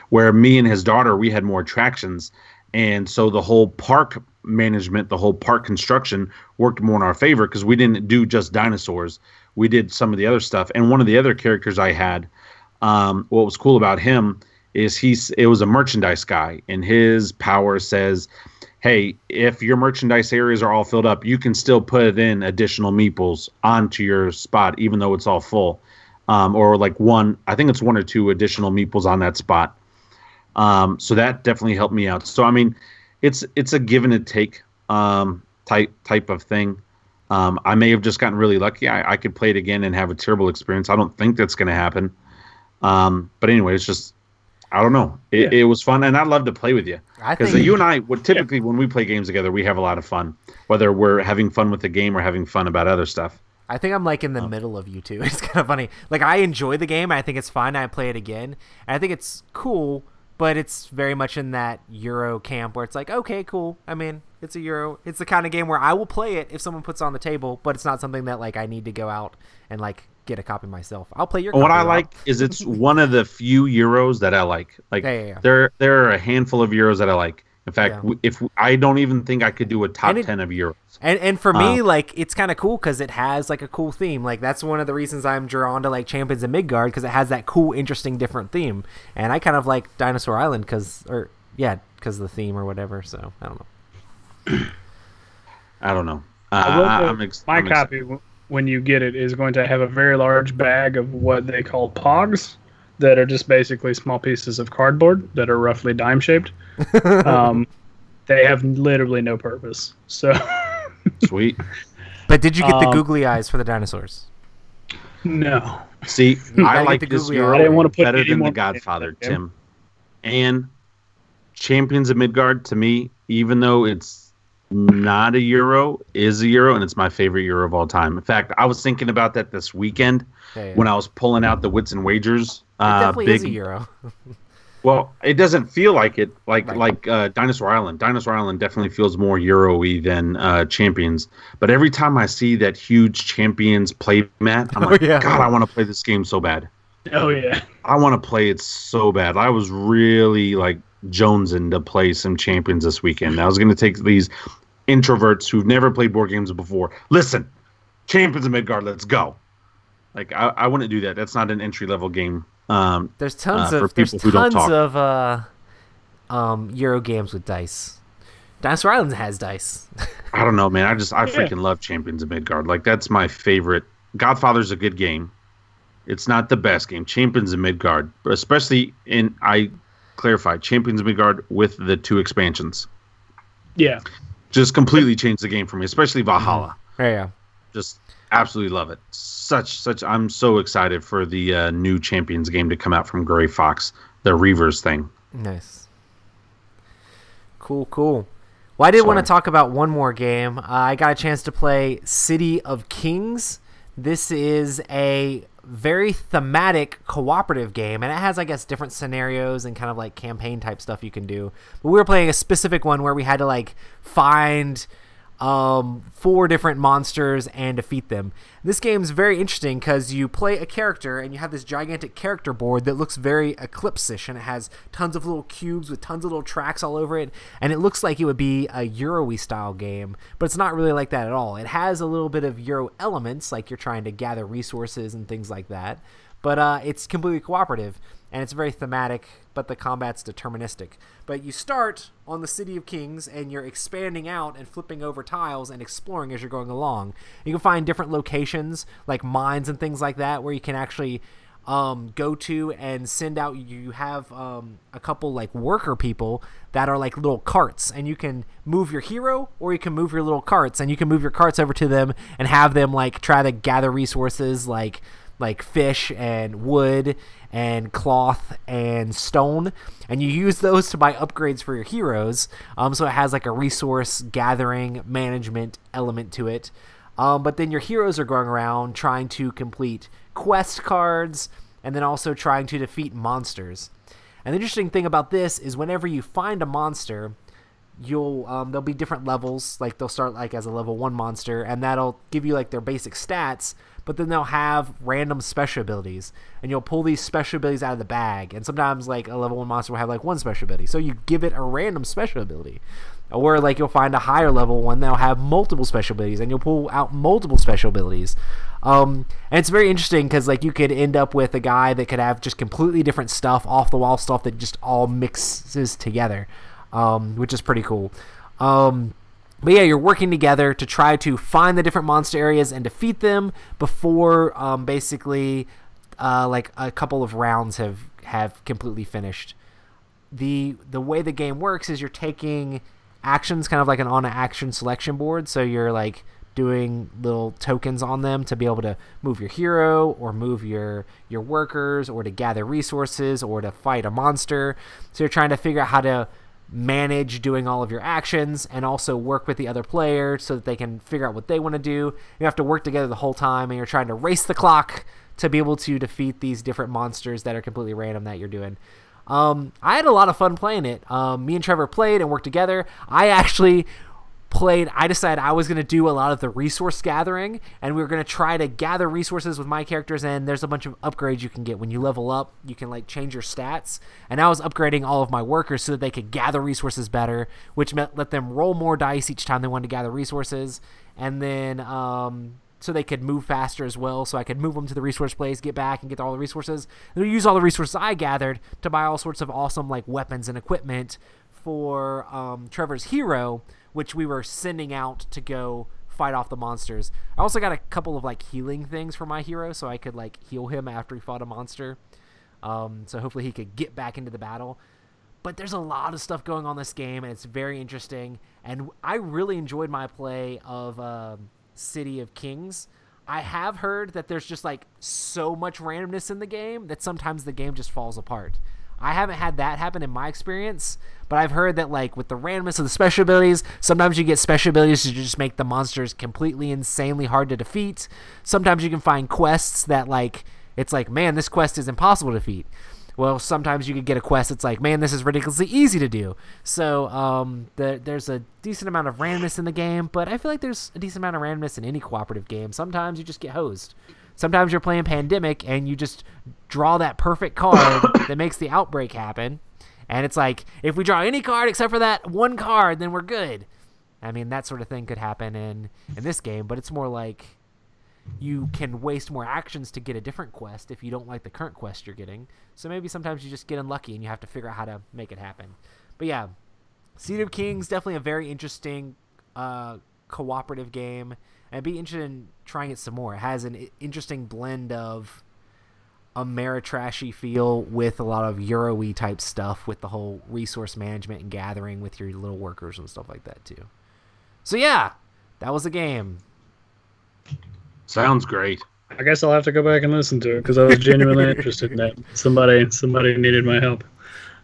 Where me and his daughter, we had more attractions. And so the whole park management, the whole park construction worked more in our favor because we didn't do just dinosaurs. We did some of the other stuff. And one of the other characters I had, what was cool about him is it was a merchandise guy, and his power says, hey, if your merchandise areas are all filled up, you can still put in additional meeples onto your spot, even though it's all full. Or like I think it's 1 or 2 additional meeples on that spot. So that definitely helped me out. So, I mean, it's a give and a take type of thing. I may have just gotten really lucky. I could play it again and have a terrible experience. I don't think that's going to happen. But anyway, it's just, I don't know. It was fun, and I'd love to play with you. Because you and I would typically, when we play games together, we have a lot of fun, whether we're having fun with the game or having fun about other stuff. I think I'm like in the middle of you two. It's kind of funny. Like, I enjoy the game. I think it's fun. I play it again. And I think it's cool, but it's very much in that Euro camp where it's like, okay, cool. I mean, it's a Euro. It's the kind of game where I will play it if someone puts it on the table, but it's not something that like I need to go out and like get a copy myself. I'll play your copy. What I like is it's one of the few Euros that I like. Like there are a handful of Euros that I like. In fact, if I don't even think I could do a top 10 of Euros. And for me, like, it's kind of cool because it has like a cool theme. Like, that's one of the reasons I'm drawn to like Champions of Midgard, because it has that cool, interesting, different theme. And I kind of like Dinosaur Island because of the theme or whatever. So I don't know. I don't know. My copy, when you get it, is going to have a very large bag of what they call pogs, that are just basically small pieces of cardboard that are roughly dime shaped. They have literally no purpose. So sweet. But did you get the googly eyes for the dinosaurs? No. See, I like this Euro I didn't want to put better than The Godfather, Tim. And Champions of Midgard, to me, even though it's not a Euro, is a Euro, and it's my favorite Euro of all time. In fact, I was thinking about that this weekend when I was pulling out the Wits and Wagers. It definitely is a Euro. Well, it doesn't feel like it, like Dinosaur Island. Dinosaur Island definitely feels more Euro-y than Champions. But every time I see that huge Champions play mat, I'm like, God, I want to play this game so bad. Oh, yeah. I want to play it so bad. I was really, jonesing to play some Champions this weekend. I was going to take these introverts who've never played board games before. Listen, Champions of Midgard, let's go. I wouldn't do that. That's not an entry-level game. There's tons of Euro games with dice. Dinosaur Island has dice. I don't know, man. I freaking love Champions of Midgard. That's my favorite. Godfather's a good game. It's not the best game. Champions of Midgard, especially I clarified Champions of Midgard with the 2 expansions. Yeah, just completely changed the game for me, especially Valhalla. Yeah. Just absolutely love it. I'm so excited for the new Champions game to come out from Gray Fox, the Reavers thing. Nice. Cool. Well, I did want to talk about one more game. I got a chance to play City of Kings. This is a very thematic cooperative game, and it has, I guess, different scenarios and kind of campaign type stuff you can do. But we were playing a specific one where we had to find 4 different monsters and defeat them. This game's very interesting because you play a character and you have this gigantic character board that looks very Eclipse-ish, and it has tons of little cubes with tons of little tracks all over it, and it looks like it would be a Euro-y style game, but it's not really like that at all. It has a little bit of Euro elements, like you're trying to gather resources and things like that, but it's completely cooperative, and it's very thematic, but the combat's deterministic. But you start on the City of Kings, and you're expanding out and flipping over tiles and exploring as you're going along. You can find different locations, like mines and things like that, where you can actually go to and send out. You have a couple worker people that are little carts, and you can move your hero, or you can move your little carts, and you can move your carts over to them and have them try to gather resources like fish and wood and cloth and stone, and you use those to buy upgrades for your heroes. So it has a resource gathering management element to it. But then your heroes are going around trying to complete quest cards and then also trying to defeat monsters. And the interesting thing about this is whenever you find a monster, there'll be different levels. They'll start as a level 1 monster, and that'll give you their basic stats, but then they'll have random special abilities, and you'll pull these special abilities out of the bag, and sometimes a level 1 monster will have 1 special ability, so you give it a random special ability. Or you'll find a higher level one that'll have multiple special abilities, and you'll pull out multiple special abilities. And it's very interesting because you could end up with a guy that could have just completely different stuff, off the wall stuff that just all mixes together, which is pretty cool. But yeah, you're working together to try to find the different monster areas and defeat them before basically a couple of rounds have completely finished. The way the game works is you're taking actions kind of like on an action selection board, so you're doing little tokens on them to be able to move your hero or move your workers or to gather resources or to fight a monster. So you're trying to figure out how to manage doing all of your actions and also work with the other player so that they can figure out what they want to do. You have to work together the whole time, and you're trying to race the clock to be able to defeat these different monsters that are completely random that you're doing. I had a lot of fun playing it. Me and Trevor played and worked together. I decided I was going to do a lot of the resource gathering, and we were going to try to gather resources with my characters, and there's a bunch of upgrades you can get. When you level up, you can change your stats, and I was upgrading all of my workers so that they could gather resources better, which meant let them roll more dice each time they wanted to gather resources, and then so they could move faster as well, so I could move them to the resource place, get back, and get all the resources, and use all the resources I gathered to buy all sorts of awesome weapons and equipment for Trevor's hero, which we were sending out to go fight off the monsters. I also got a couple of healing things for my hero, so I could heal him after he fought a monster. So hopefully he could get back into the battle. But there's a lot of stuff going on in this game, and it's very interesting. And I really enjoyed my play of City of Kings. I have heard that there's just so much randomness in the game that sometimes the game just falls apart. I haven't had that happen in my experience, but I've heard that like with the randomness of the special abilities, sometimes you get special abilities to just make the monsters completely insanely hard to defeat. Sometimes you can find quests that like it's like, man, this quest is impossible to defeat. Well, sometimes you could get a quest that's like, man, this is ridiculously easy to do. So there's a decent amount of randomness in the game, but I feel like there's a decent amount of randomness in any cooperative game. Sometimes you just get hosed. Sometimes you're playing Pandemic and you just draw that perfect card that makes the outbreak happen. And it's like, if we draw any card except for that one card, then we're good. I mean, that sort of thing could happen in this game, but it's more like you can waste more actions to get a different quest if you don't like the current quest you're getting. So maybe sometimes you just get unlucky and you have to figure out how to make it happen. But yeah, Seed of Kings, definitely a very interesting cooperative game. I'd be interested in trying it some more. It has an interesting blend of Ameritrashy feel with a lot of Euro-y type stuff with the whole resource management and gathering with your little workers and stuff like that too. So yeah, that was a game. Sounds great. I guess I'll have to go back and listen to it because I was genuinely interested in that. Somebody needed my help.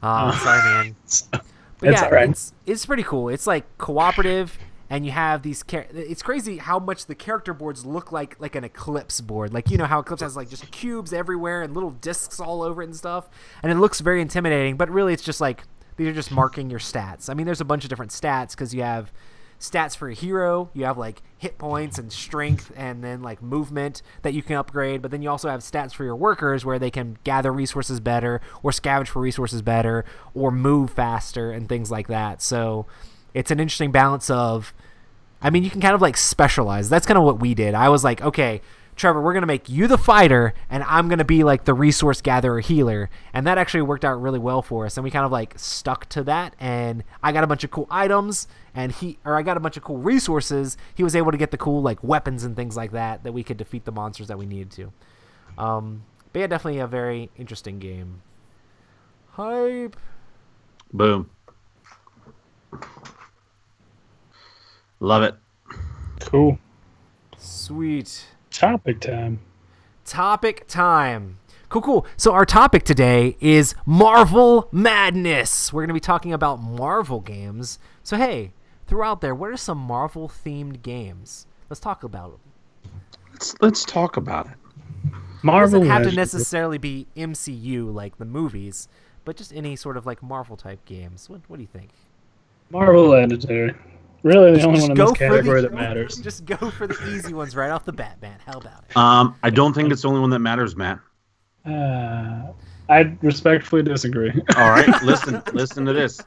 Sorry, man. But it's yeah, all right. it's pretty cool. It's like cooperative, and you have these. It's crazy how much the character boards look like an Eclipse board. Like, you know how Eclipse has like just cubes everywhere and little discs all over it and stuff, and it looks very intimidating. But really, it's just like these are just marking your stats. I mean, there's a bunch of different stats because you have stats for a hero, you have like hit points and strength and then like movement that you can upgrade, but then you also have stats for your workers where they can gather resources better or scavenge for resources better or move faster and things like that. So it's an interesting balance of, I mean, you can kind of like specialize. That's kind of what we did. I was like, okay, Trevor, we're going to make you the fighter, and I'm going to be like the resource gatherer healer. And that actually worked out really well for us. And we kind of like stuck to that. And I got a bunch of cool items, and I got a bunch of cool resources. He was able to get the cool like weapons and things like that we could defeat the monsters that we needed to. But yeah, definitely a very interesting game. Hype. Boom. Love it. Cool. Sweet. Topic time. Cool. So our topic today is Marvel Madness. We're going to be talking about Marvel games. So hey, throughout there, what are some Marvel themed games? Let's talk about them. Let's talk about it. Marvel doesn't have to necessarily be MCU like the movies, but just any sort of like Marvel type games. What do you think? Marvel Legendary. Really, the only one in this category that matters. Just go for the easy ones right off the bat, man. How about it? I don't think it's the only one that matters, Matt. I respectfully disagree. All right, listen to this.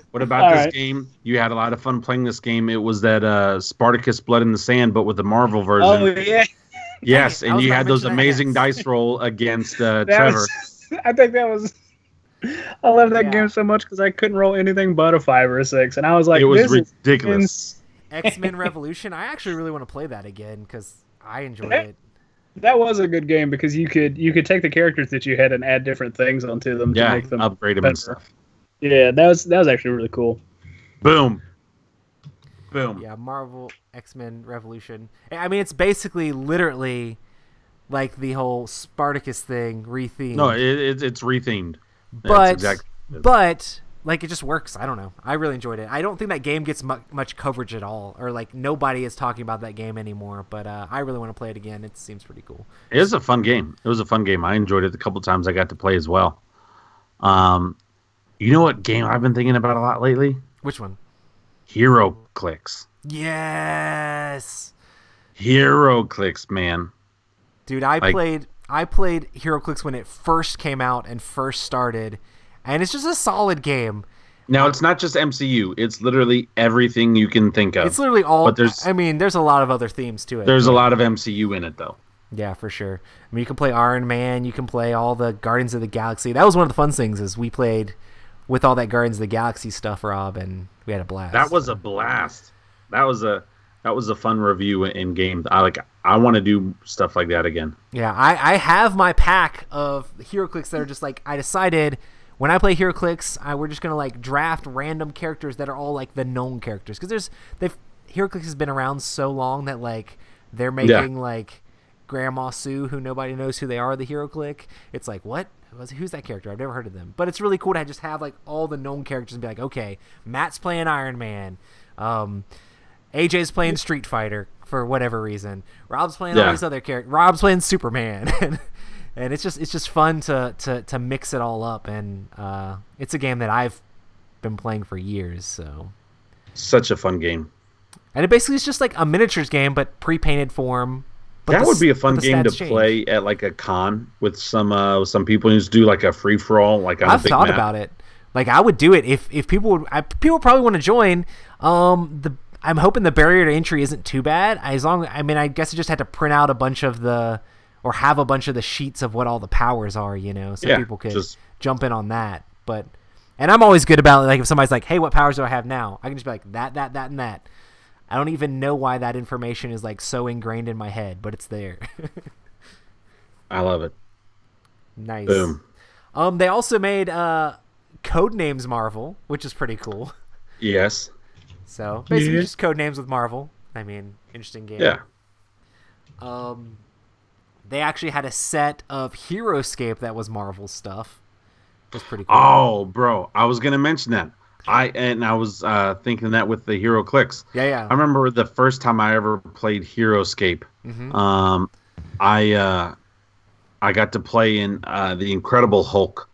What about this game? You had a lot of fun playing this game. It was that Spartacus Blood in the Sand, but with the Marvel version. Oh, yeah. Yes, and you had those amazing dice roll against Trevor. I think that was... I love that game so much because I couldn't roll anything but a 5 or a 6, and I was like, it was ridiculous. X-Men Revolution. I actually really want to play that again because I enjoyed it. That was a good game because you could take the characters that you had and add different things onto them to make them upgrade them better. And stuff. Yeah, that was actually really cool. Boom. Yeah, Marvel X-Men Revolution. I mean, it's basically literally like the whole Spartacus thing rethemed. No, it's rethemed. But like it just works. I don't know. I really enjoyed it. I don't think that game gets much coverage at all, or like nobody is talking about that game anymore. But I really want to play it again. It seems pretty cool. It was a fun game. I enjoyed it the couple times I got to play as well. You know what game I've been thinking about a lot lately? Which one? HeroClix. Yes. HeroClix, man. Dude, I played HeroClix when it first came out and first started, and it's just a solid game. Now, it's not just MCU. It's literally everything you can think of. It's literally all... But there's a lot of other themes to it. There's a lot of MCU in it, though. Yeah, for sure. I mean, you can play Iron Man. You can play all the Guardians of the Galaxy. That was one of the fun things is we played with all that Guardians of the Galaxy stuff, Rob, and we had a blast. That was a blast. That was a fun review in game. I want to do stuff like that again. Yeah, I have my pack of HeroClix that are just like, I decided when I play HeroClix, we're just gonna like draft random characters that are all like the known characters because HeroClix has been around so long that like they're making like Grandma Sue, who nobody knows who they are, the HeroClix. It's like, what? who's that character? I've never heard of them, but it's really cool to just have like all the known characters and be like, okay, Matt's playing Iron Man, AJ's playing Street Fighter for whatever reason, Rob's playing all these other characters, Rob's playing Superman, and it's just fun to mix it all up, and it's a game that I've been playing for years, so such a fun game. And it basically is just like a miniatures game, but pre-painted form. But that would be a fun game to play at like a con with some people and just do like a free for all. Like I've thought about it. Like I would do it if people would. People probably want to join. I'm hoping the barrier to entry isn't too bad. I guess I just had to print out a bunch of or have a bunch of the sheets of what all the powers are. So people could jump in on that. And I'm always good about like if somebody's like, "Hey, what powers do I have now?" I can just be like that, and that. I don't even know why that information is like so ingrained in my head, but it's there. I love it. Nice. Boom. They also made Codenames Marvel, which is pretty cool. Yes. So basically just Codenames with Marvel. I mean, interesting game. Yeah. They actually had a set of HeroScape that was Marvel stuff. It was pretty cool. Oh, bro. I was going to mention that. I was thinking that with the Hero Clicks. Yeah. I remember the first time I ever played HeroScape. Mm-hmm. I got to play in the Incredible Hulk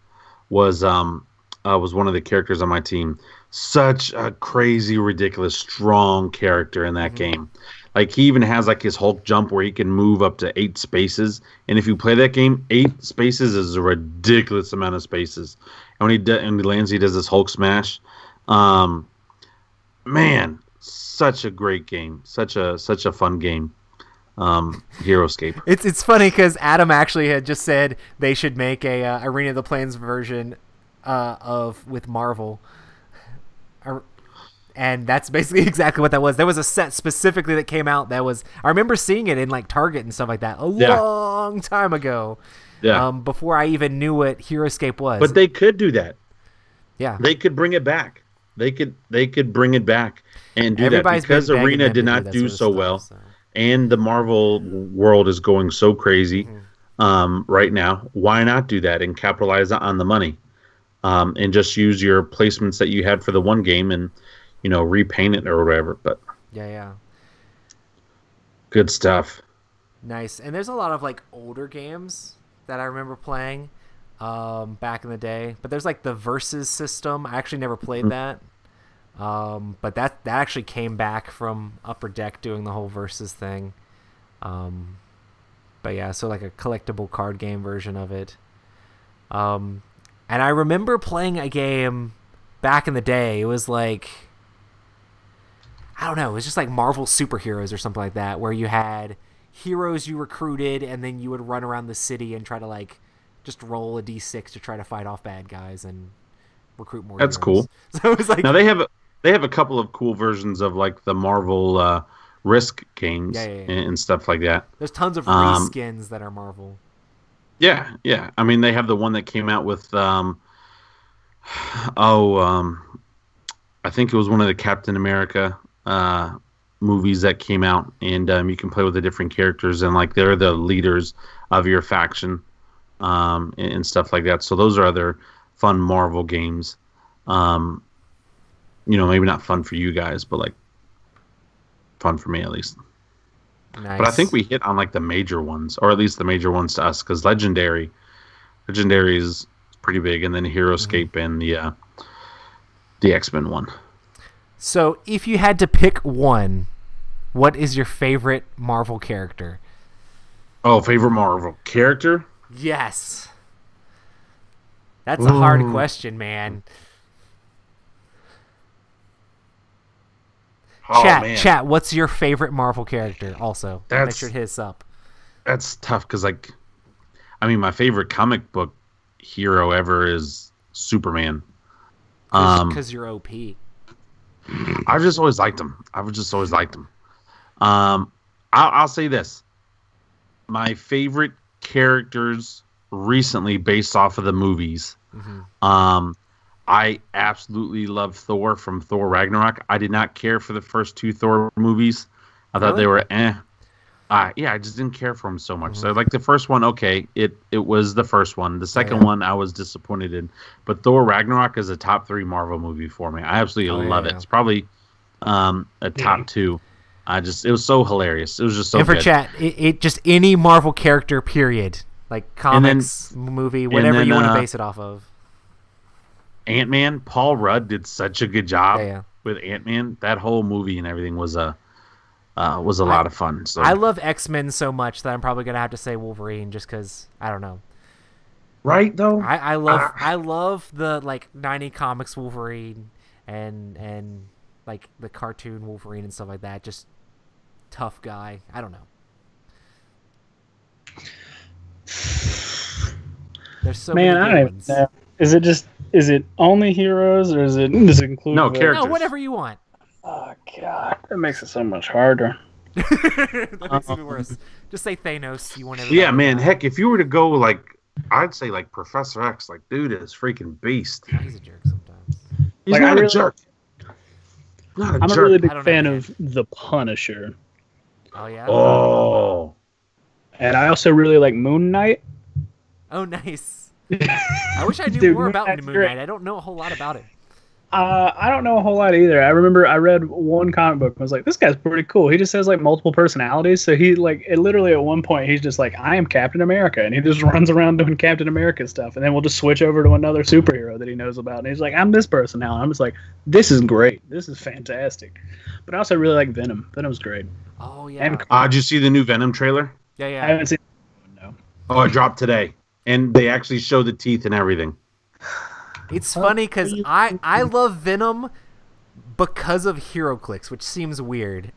was one of the characters on my team. Such a crazy, ridiculous, strong character in that game. Like he even has like his Hulk jump where he can move up to 8 spaces. And if you play that game, 8 spaces is a ridiculous amount of spaces. And when he lands, he does this Hulk smash. Man, such a great game, such a fun game. HeroScape. It's funny because Adam actually had just said they should make a Arena of the Plains version with Marvel, and that's basically exactly what that was. There was a set specifically that came out that was. I remember seeing it in like Target and stuff like that long time ago. Yeah. Before I even knew what HeroScape was. But they could do that. Yeah. They could bring it back. They could bring it back and do that because Arena did not do so well, and the Marvel world is going so crazy right now. Why not do that and capitalize on the money, and just use your placements that you had for the one game and repaint it or whatever. But yeah, good stuff. Nice. And there's a lot of like older games that I remember playing back in the day, but there's like the Versus system. I actually never played that, but that actually came back from Upper Deck doing the whole Versus thing. But yeah, so like a collectible card game version of it. And I remember playing a game back in the day. It was like, I don't know, it was just like Marvel Superheroes or something like that, where you had heroes you recruited and then you would run around the city and try to like just roll a d6 to try to fight off bad guys and recruit more That's heroes. cool. So it was like, now they have a couple of cool versions of like the Marvel Risk games and stuff like that. There's tons of reskins that are Marvel. Yeah. I mean, they have the one that came out with I think it was one of the Captain America movies that came out, and you can play with the different characters, and like they're the leaders of your faction, and stuff like that. So those are other fun Marvel games. Maybe not fun for you guys, but like fun for me at least. Nice. But I think we hit on like the major ones, or at least the major ones to us, because Legendary is pretty big, and then HeroScape and the X-Men one. So if you had to pick one, what is your favorite Marvel character? Oh, favorite Marvel character? Yes. That's a hard question, man. Oh, man. Chat, what's your favorite Marvel character also? Make sure to hit us up. That's tough because, like, I mean, my favorite comic book hero ever is Superman. Because you're OP. I've just always liked him. I'll say this. My favorite characters recently based off of the movies. I absolutely love Thor from Thor Ragnarok. I did not care for the first 2 Thor movies. I thought they were Yeah, I just didn't care for him so much. So like the first one, okay, it was the first one. The second one I was disappointed in, but Thor Ragnarok is a top 3 Marvel movie for me. I absolutely love it. It's probably a top 2. It was so hilarious. It was just so. And for good. chat, it just any Marvel character, period, like comics, movie, whatever you want to base it off of. Ant-Man, Paul Rudd did such a good job with Ant-Man. That whole movie and everything was a lot of fun. So I love X-Men so much that I'm probably gonna have to say Wolverine, just because I don't know. Right though, I love the like 90 comics Wolverine and like the cartoon Wolverine and stuff like that. Just tough guy. I don't know. There's so many I don't even know. Is it only heroes, or does it include characters? No, whatever you want. Oh god, that makes it so much harder. That makes it even worse. Just say Thanos. You want to? Yeah, man. Heck, if you were to go like, I'd say like Professor X. Like, dude is freaking beast. He's a jerk sometimes. He's like, not a jerk. I'm a really big fan of the Punisher. Oh yeah. Oh. And I also really like Moon Knight. Oh, nice. I wish I knew more about Moon Knight. I don't know a whole lot about it. I don't know a whole lot either. I remember I read one comic book and was like, this guy's pretty cool. He just has like multiple personalities. So he like literally at one point he's just like, I am Captain America, and he just runs around doing Captain America stuff, and then we'll just switch over to another superhero that he knows about, and he's like, I'm this person now. And I'm just like, this is great. This is fantastic. But I also really like Venom. Venom's great. Oh yeah. Did you see the new Venom trailer? Yeah. I haven't seen it. No. Oh, it dropped today, and they actually show the teeth and everything. It's funny because I love Venom because of HeroClix, which seems weird.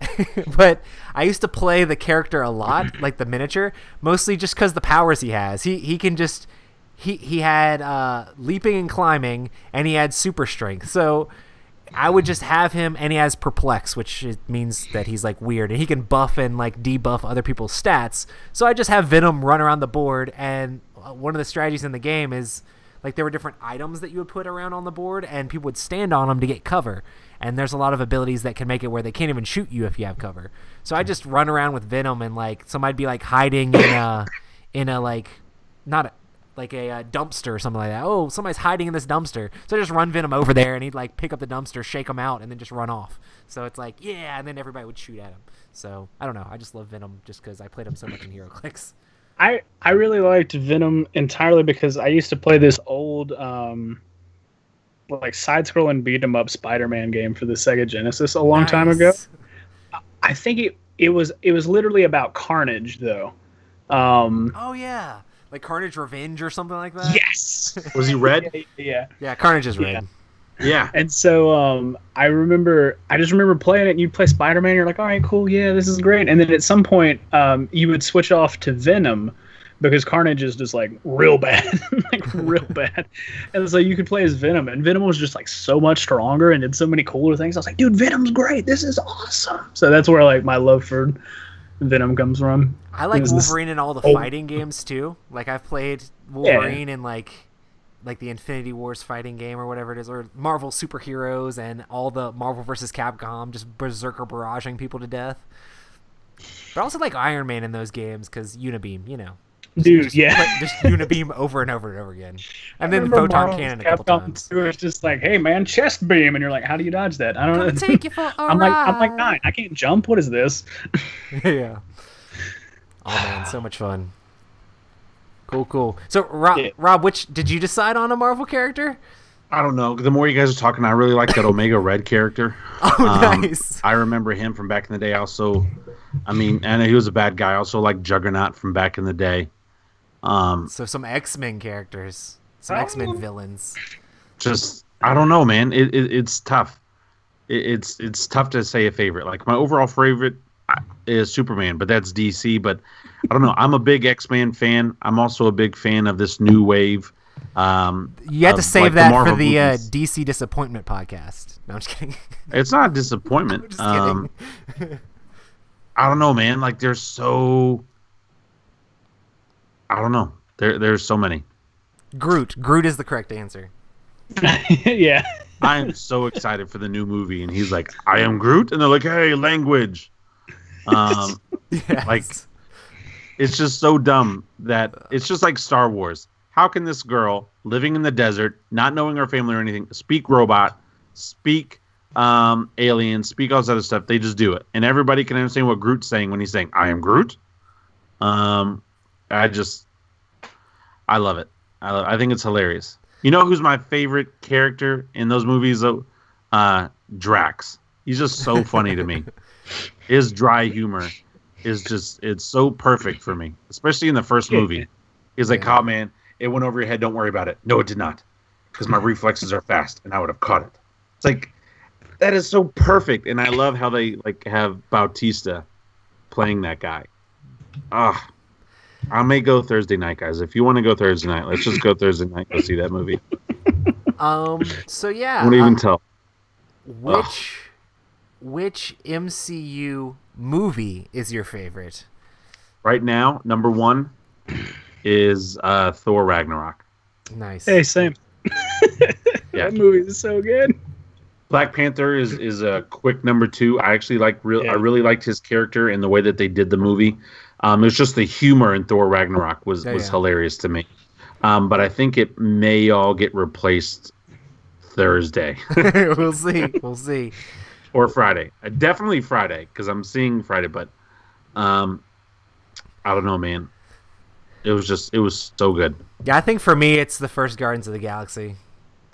But I used to play the character a lot, like the miniature, mostly just because the powers he has. He can just... He had leaping and climbing, and he had super strength. So I would just have him, and he has perplex, which means that he's like weird, and he can buff and like debuff other people's stats. So I just have Venom run around the board, and one of the strategies in the game is... like there were different items that you would put around on the board, and people would stand on them to get cover. And there's a lot of abilities that can make it where they can't even shoot you if you have cover. So I just run around with Venom, and like somebody'd be like hiding in a like not like a dumpster or something like that. Oh, somebody's hiding in this dumpster. So I just run Venom over there, and he'd like pick up the dumpster, shake him out, and then just run off. So it's like yeah, and then everybody would shoot at him. So I don't know. I just love Venom just because I played him so much in HeroClix. I really liked Venom entirely because I used to play this old like side-scrolling beat-em-up Spider-Man game for the Sega Genesis a long time ago. I think it was literally about Carnage though. Oh yeah, like Carnage Revenge or something like that. Yes. Was he red? Yeah. Yeah, Carnage is red. Yeah. And so I just remember playing it, and you'd play Spider-Man, you're like, all right, cool, yeah, this is great. And then at some point, you would switch off to Venom because Carnage is just like real bad, like real bad. And so you could play as Venom, and Venom was just like so much stronger and did so many cooler things. I was like, dude, Venom's great. This is awesome. So that's where like my love for Venom comes from. I like Wolverine in all the fighting games too. Like I've played Wolverine in like the Infinity Wars fighting game or whatever it is, or Marvel superheroes and all the Marvel vs. Capcom, just berserker barraging people to death. But I also like Iron Man in those games because Unibeam, you know. Just Unibeam over and over and over again. And then Photon Cannon a couple times. It was just like, hey man, chest beam, and you're like, how do you dodge that? I don't know. Take you for a I'm ride. like 9. I can't jump. What is this? Yeah. Oh man, so much fun. Cool. So, Rob, which did you decide on a Marvel character? I don't know. The more you guys are talking, I really like that Omega Red character. Oh, nice. I remember him from back in the day. Also, I mean, and he was a bad guy. I also like Juggernaut from back in the day. So some X-Men characters, some X-Men villains. Just, I don't know, man. It's tough. It's tough to say a favorite. Like my overall favorite is Superman, but that's DC. But I don't know. I'm a big X-Men fan. I'm also a big fan of this new wave. You have to save that for the DC Disappointment podcast. No, I'm just kidding. It's not a disappointment. I'm just kidding. I don't know, man. Like there's so. I don't know. There's so many. Groot is the correct answer. Yeah. I am so excited for the new movie, and he's like, "I am Groot," and they're like, "Hey, language." Yes. Like, it's just so dumb that it's just like Star Wars. How can this girl living in the desert, not knowing her family or anything, speak robot, speak alien, speak all this other stuff? They just do it, and everybody can understand what Groot's saying when he's saying, "I am Groot." I love it. I think it's hilarious. You know who's my favorite character in those movies though? Drax. He's just so funny to me. His dry humor is it's so perfect for me, especially in the first movie. He's like, "Oh man, it went over your head. Don't worry about it." "No, it did not, because my reflexes are fast, and I would have caught it." It's like, that is so perfect, and I love how they like have Bautista playing that guy. I may go Thursday night, guys. If you want to go Thursday night, let's just go Thursday night. Go see that movie. So yeah. I won't even tell. Which MCU movie is your favorite? Right now, number one is Thor Ragnarok. Nice. Hey, same. Yeah. That movie is so good. Black Panther is a quick number two. I actually I really liked his character and the way that they did the movie. It was just the humor in Thor Ragnarok was hilarious to me. But I think it may all get replaced Thursday. We'll see. Or Friday. Definitely Friday, because I'm seeing Friday. But I don't know, man. It was so good. Yeah, I think for me, it's the first Guardians of the Galaxy.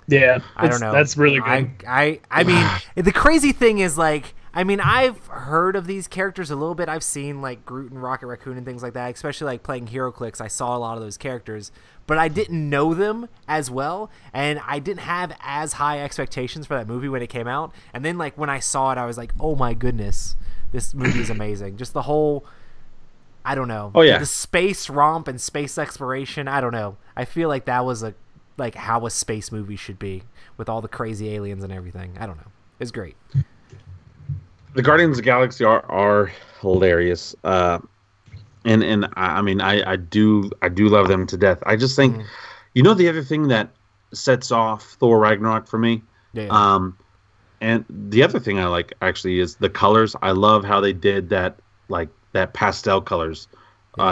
Yeah, I don't know. That's really good. I mean, the crazy thing is, like, I mean, I've heard of these characters a little bit. I've seen, like, Groot and Rocket Raccoon and things like that, especially, like, playing HeroClix. I saw a lot of those characters, but I didn't know them as well, and I didn't have as high expectations for that movie when it came out. And then, like, when I saw it, I was like, oh, my goodness, this movie is amazing. Just the whole, I don't know. Oh, yeah. The space romp and space exploration, I don't know. I feel like that was like how a space movie should be, with all the crazy aliens and everything. I don't know. It's great. The Guardians of the Galaxy are hilarious, and I mean I do love them to death. I just think, you know, the other thing that sets off Thor Ragnarok for me, and the other thing I like actually is the colors. I love how they did that, like that pastel colors.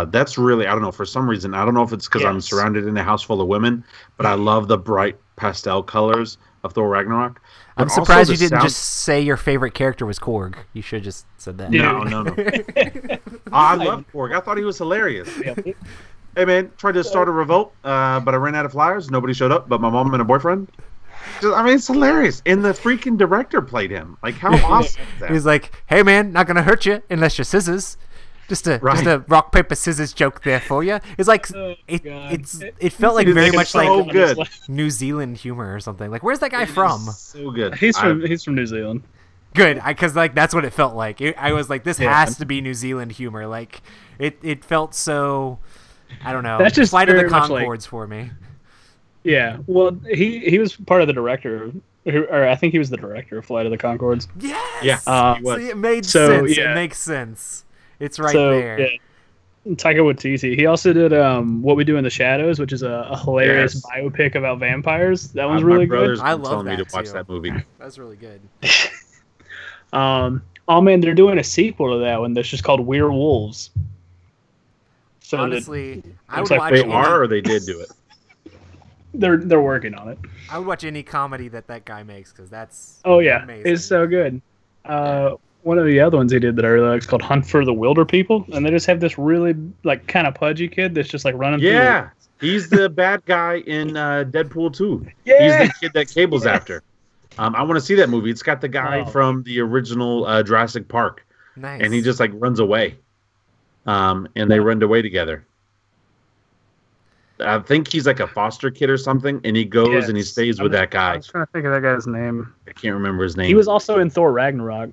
That's really, I don't know, for some reason, I don't know if it's because I'm surrounded in a house full of women, but I love the bright pastel colors of Thor Ragnarok. But I'm surprised you didn't just say your favorite character was Korg. You should have just said that. No. I love Korg. I thought he was hilarious. Hey, man, tried to start a revolt, but I ran out of flyers. Nobody showed up but my mom and a boyfriend. I mean, it's hilarious. And the freaking director played him. Like, how awesome is that? He's like, hey, man, not going to hurt you unless you're scissors. Just a rock, paper, scissors joke there for you. It's like, it felt like very much like good. New Zealand humor or something. Like, where's that guy from? So good. He's from New Zealand. Good, because like that's what it felt like. I was like, this has to be New Zealand humor. Like, it felt so, I don't know. That's just Flight of the very much Conchords for me. Yeah, well, he was part of the director, or I think he was the director of Flight of the Conchords. Yes. Yeah. See, it made sense. Yeah. It makes sense. It's right there. Yeah. Taika Waititi. He also did What We Do in the Shadows, which is a hilarious biopic about vampires. That one's really good. I love telling me to that watch too. that movie. That's really good. Oh man, they're doing a sequel to that one that's just called Werewolves. So Honestly, I would like watch. They Any, are, or they did do it. they're working on it. I would watch any comedy that guy makes because that's. Oh yeah, amazing. it's so good. One of the other ones he did that I really like is called Hunt for the Wilder People, and they just have this really like kind of pudgy kid that's just like running. Yeah, he's the bad guy in Deadpool 2. Yeah. He's the kid that Cable's after. I want to see that movie. It's got the guy from the original Jurassic Park. Nice. And he just like runs away. And they run away together. I think he's like a foster kid or something, and he goes and he stays with that guy. I was trying to think of that guy's name. I can't remember his name. He was also in Thor Ragnarok.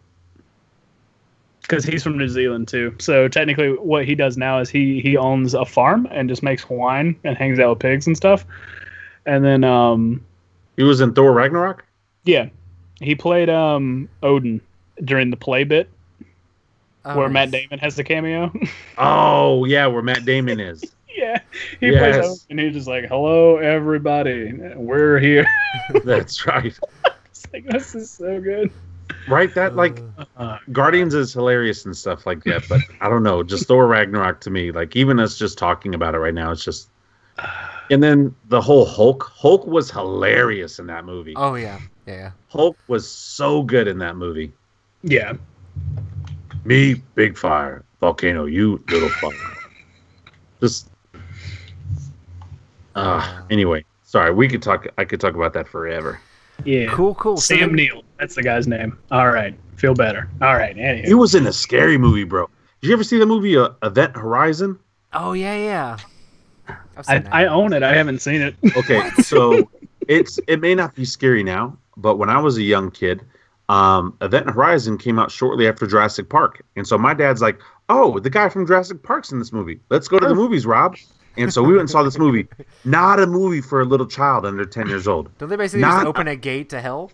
Because he's from New Zealand too. So technically what he does now is he owns a farm and just makes wine and hangs out with pigs and stuff. And then he was in Thor Ragnarok? Yeah. He played Odin during the play bit where Matt Damon has the cameo. Oh, yeah, where Matt Damon is. Yeah. He plays Odin and he's just like, hello everybody. We're here. That's right. It's like, this is so good. Right? That like Guardians is hilarious and stuff like that, but I don't know. Just Thor Ragnarok to me, like even us just talking about it right now, it's just. And then the whole Hulk. Hulk was hilarious in that movie. Oh yeah, yeah. Hulk was so good in that movie. Yeah. Me, big fire, volcano. You, little fire. Just. Anyway, sorry. We could talk. I could talk about that forever. Yeah. Cool. Sam Neill. That's the guy's name. All right. Feel better. All right. Anyway. He was in a scary movie, bro. Did you ever see the movie Event Horizon? Oh yeah. I own it. I haven't seen it. Okay, so it may not be scary now, but when I was a young kid, Event Horizon came out shortly after Jurassic Park, and so my dad's like, "Oh, the guy from Jurassic Park's in this movie. Let's go to the movies, Rob." And so we went and saw this movie. Not a movie for a little child under 10 years old. Don't they basically just open a gate to hell?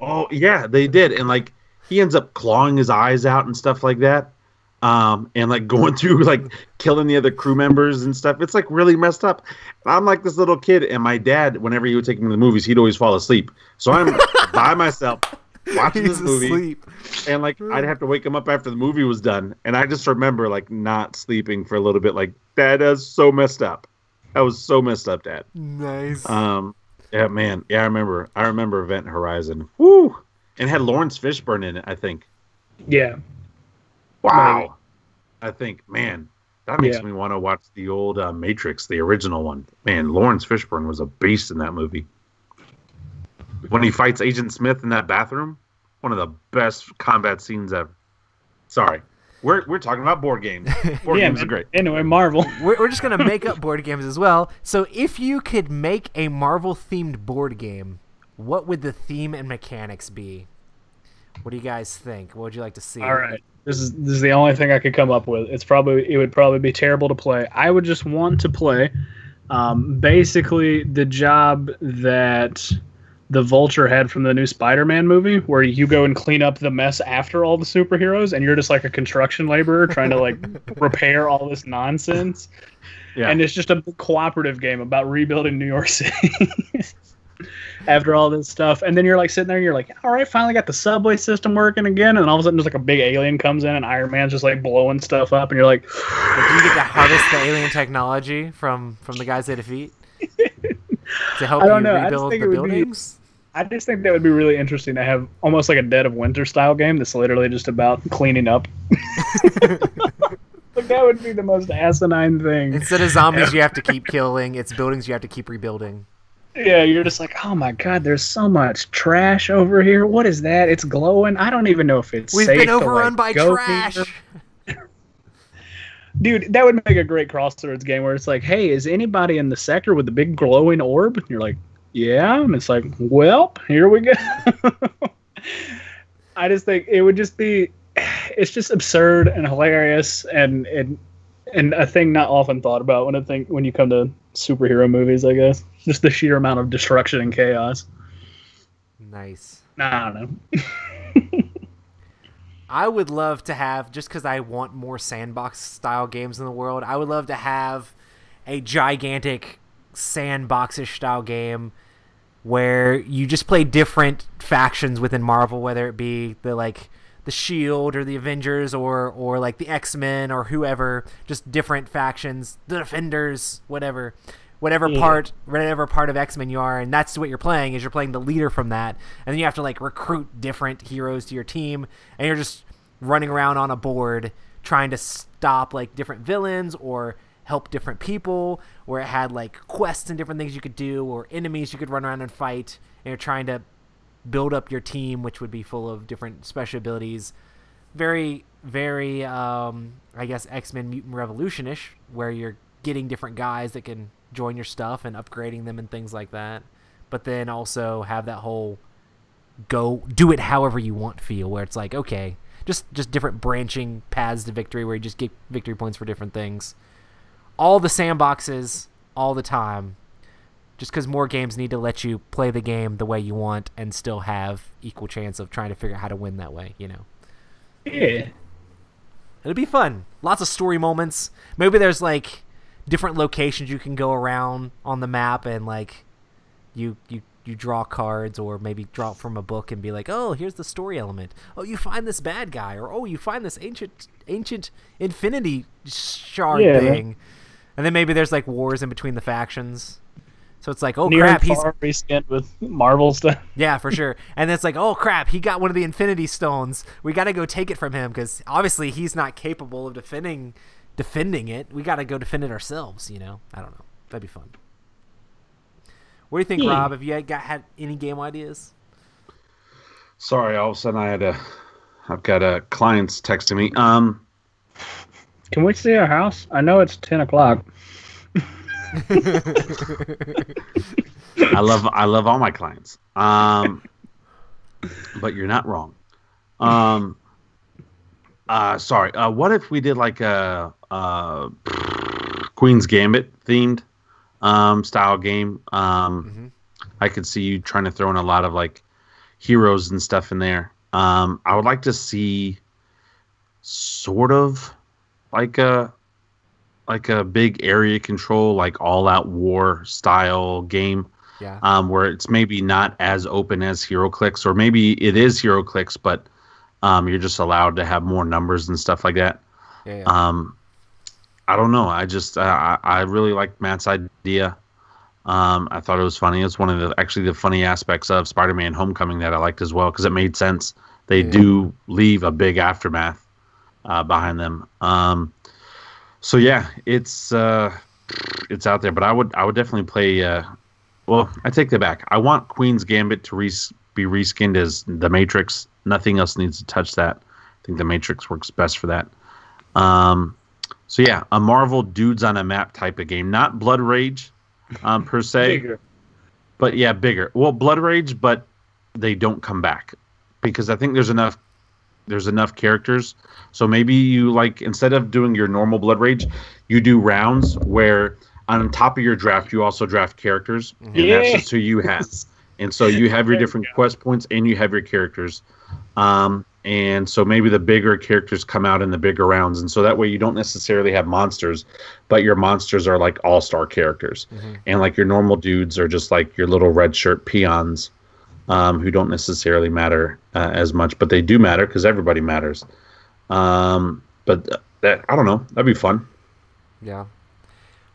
Oh yeah, they did, and like he ends up clawing his eyes out and stuff like that. And like going through like killing the other crew members and stuff. It's like really messed up. And I'm like this little kid, and my dad, whenever he would take me to the movies, he'd always fall asleep. So I'm by myself watching this movie, asleep. And like I'd have to wake him up after the movie was done. And I just remember like not sleeping for a little bit. Like Dad, that's so messed up. That was so messed up, Dad. Nice. Yeah, man. Yeah, I remember Event Horizon. Woo! And it had Lawrence Fishburne in it, I think. Yeah. Wow. Maybe. I think, man, that makes me want to watch the old Matrix, the original one. Man, Lawrence Fishburne was a beast in that movie. When he fights Agent Smith in that bathroom, one of the best combat scenes ever. Sorry. We're talking about board games. Board games are great. Anyway, Marvel. We're just going to make up board games as well. So if you could make a Marvel-themed board game, what would the theme and mechanics be? What do you guys think? What would you like to see? All right. This is the only thing I could come up with. It would probably be terrible to play. I would just want to play basically the job that the Vulture had from the new Spider-Man movie, where you go and clean up the mess after all the superheroes, and you're just like a construction laborer trying to like repair all this nonsense. Yeah. And it's just a cooperative game about rebuilding New York City. After all this stuff, and then you're like sitting there and you're like, all right, finally got the subway system working again, and all of a sudden there's like a big alien comes in and Iron Man's just like blowing stuff up, and you're like, do you get to harvest the alien technology from the guys they defeat to help rebuild the buildings? I just think that would be really interesting to have almost like a Dead of Winter style game that's literally just about cleaning up. Like that would be the most asinine thing. Instead of zombies you have to keep killing, it's buildings you have to keep rebuilding. Yeah, you're just like, oh my god, there's so much trash over here. What is that? It's glowing. I don't even know if it's safe. We've been overrun by trash. Dude, that would make a great Crossroads game where it's like, hey, is anybody in the sector with the big glowing orb? And you're like, yeah. And it's like, well, here we go. I just think it would just be, it's just absurd and hilarious and a thing not often thought about when you come to superhero movies, I guess. Just the sheer amount of destruction and chaos. Nice. I don't know. I would love to have, just because I want more sandbox-style games in the world, I would love to have a gigantic sandbox-ish style game where you just play different factions within Marvel, whether it be the Shield or the Avengers or like the X-Men or whoever, just different factions, the Defenders, whatever part of X-Men you are, and that's what you're playing, is you're playing the leader from that, and then you have to like recruit different heroes to your team, and you're just running around on a board trying to stop like different villains or help different people, where it had like quests and different things you could do, or enemies you could run around and fight, and you're trying to build up your team, which would be full of different special abilities. Very, very, I guess, X-Men Mutant Revolution-ish, where you're getting different guys that can join your stuff and upgrading them and things like that. But then also have that whole go do it however you want feel, where it's like, okay, just different branching paths to victory, where you just get victory points for different things. All the sandboxes, all the time. Just because more games need to let you play the game the way you want and still have equal chance of trying to figure out how to win that way, you know? Yeah. It'll be fun. Lots of story moments. Maybe there's, like, different locations you can go around on the map, and, like, you you draw cards, or maybe draw from a book and be like, oh, here's the story element. Oh, you find this bad guy, or oh, you find this ancient infinity shard thing, and then maybe there's like wars in between the factions. So it's like, oh crap, he's reskinned with Marvel stuff. Yeah, for sure. And it's like, oh crap, he got one of the Infinity Stones. We got to go take it from him because obviously he's not capable of defending it. We got to go defend it ourselves. You know, I don't know. That'd be fun. What do you think, Rob? Have you had any game ideas? Sorry, all of a sudden I've got clients texting me. Can we see our house? I know it's 10 o'clock. I love all my clients. But you're not wrong. Sorry. What if we did like a Queen's Gambit themed style game? I could see you trying to throw in a lot of like heroes and stuff in there. I would like to see sort of like a big area control, like all out war style game. Yeah. Where it's maybe not as open as HeroClix, or maybe it is HeroClix, but you're just allowed to have more numbers and stuff like that. Yeah. I don't know. I really liked Matt's idea. I thought it was funny. It's one of the funny aspects of Spider-Man Homecoming that I liked as well, because it made sense. They do leave a big aftermath behind them. So yeah, it's out there, but I would definitely play. Well, I take that back. I want Queen's Gambit to be reskinned as the Matrix. Nothing else needs to touch that. I think the Matrix works best for that. So yeah, a Marvel dudes on a map type of game, not Blood Rage, per se. Bigger. But yeah, bigger. Well, Blood Rage, but they don't come back because I think there's enough characters. So maybe you like, instead of doing your normal Blood Rage, you do rounds where on top of your draft you also draft characters, and that's just who you have. And so you have your different quest points and you have your characters. And so maybe the bigger characters come out in the bigger rounds, and so that way you don't necessarily have monsters, but your monsters are like all-star characters. And like your normal dudes are just like your little red shirt peons, who don't necessarily matter as much, but they do matter because everybody matters. But that, I don't know, that'd be fun. Yeah.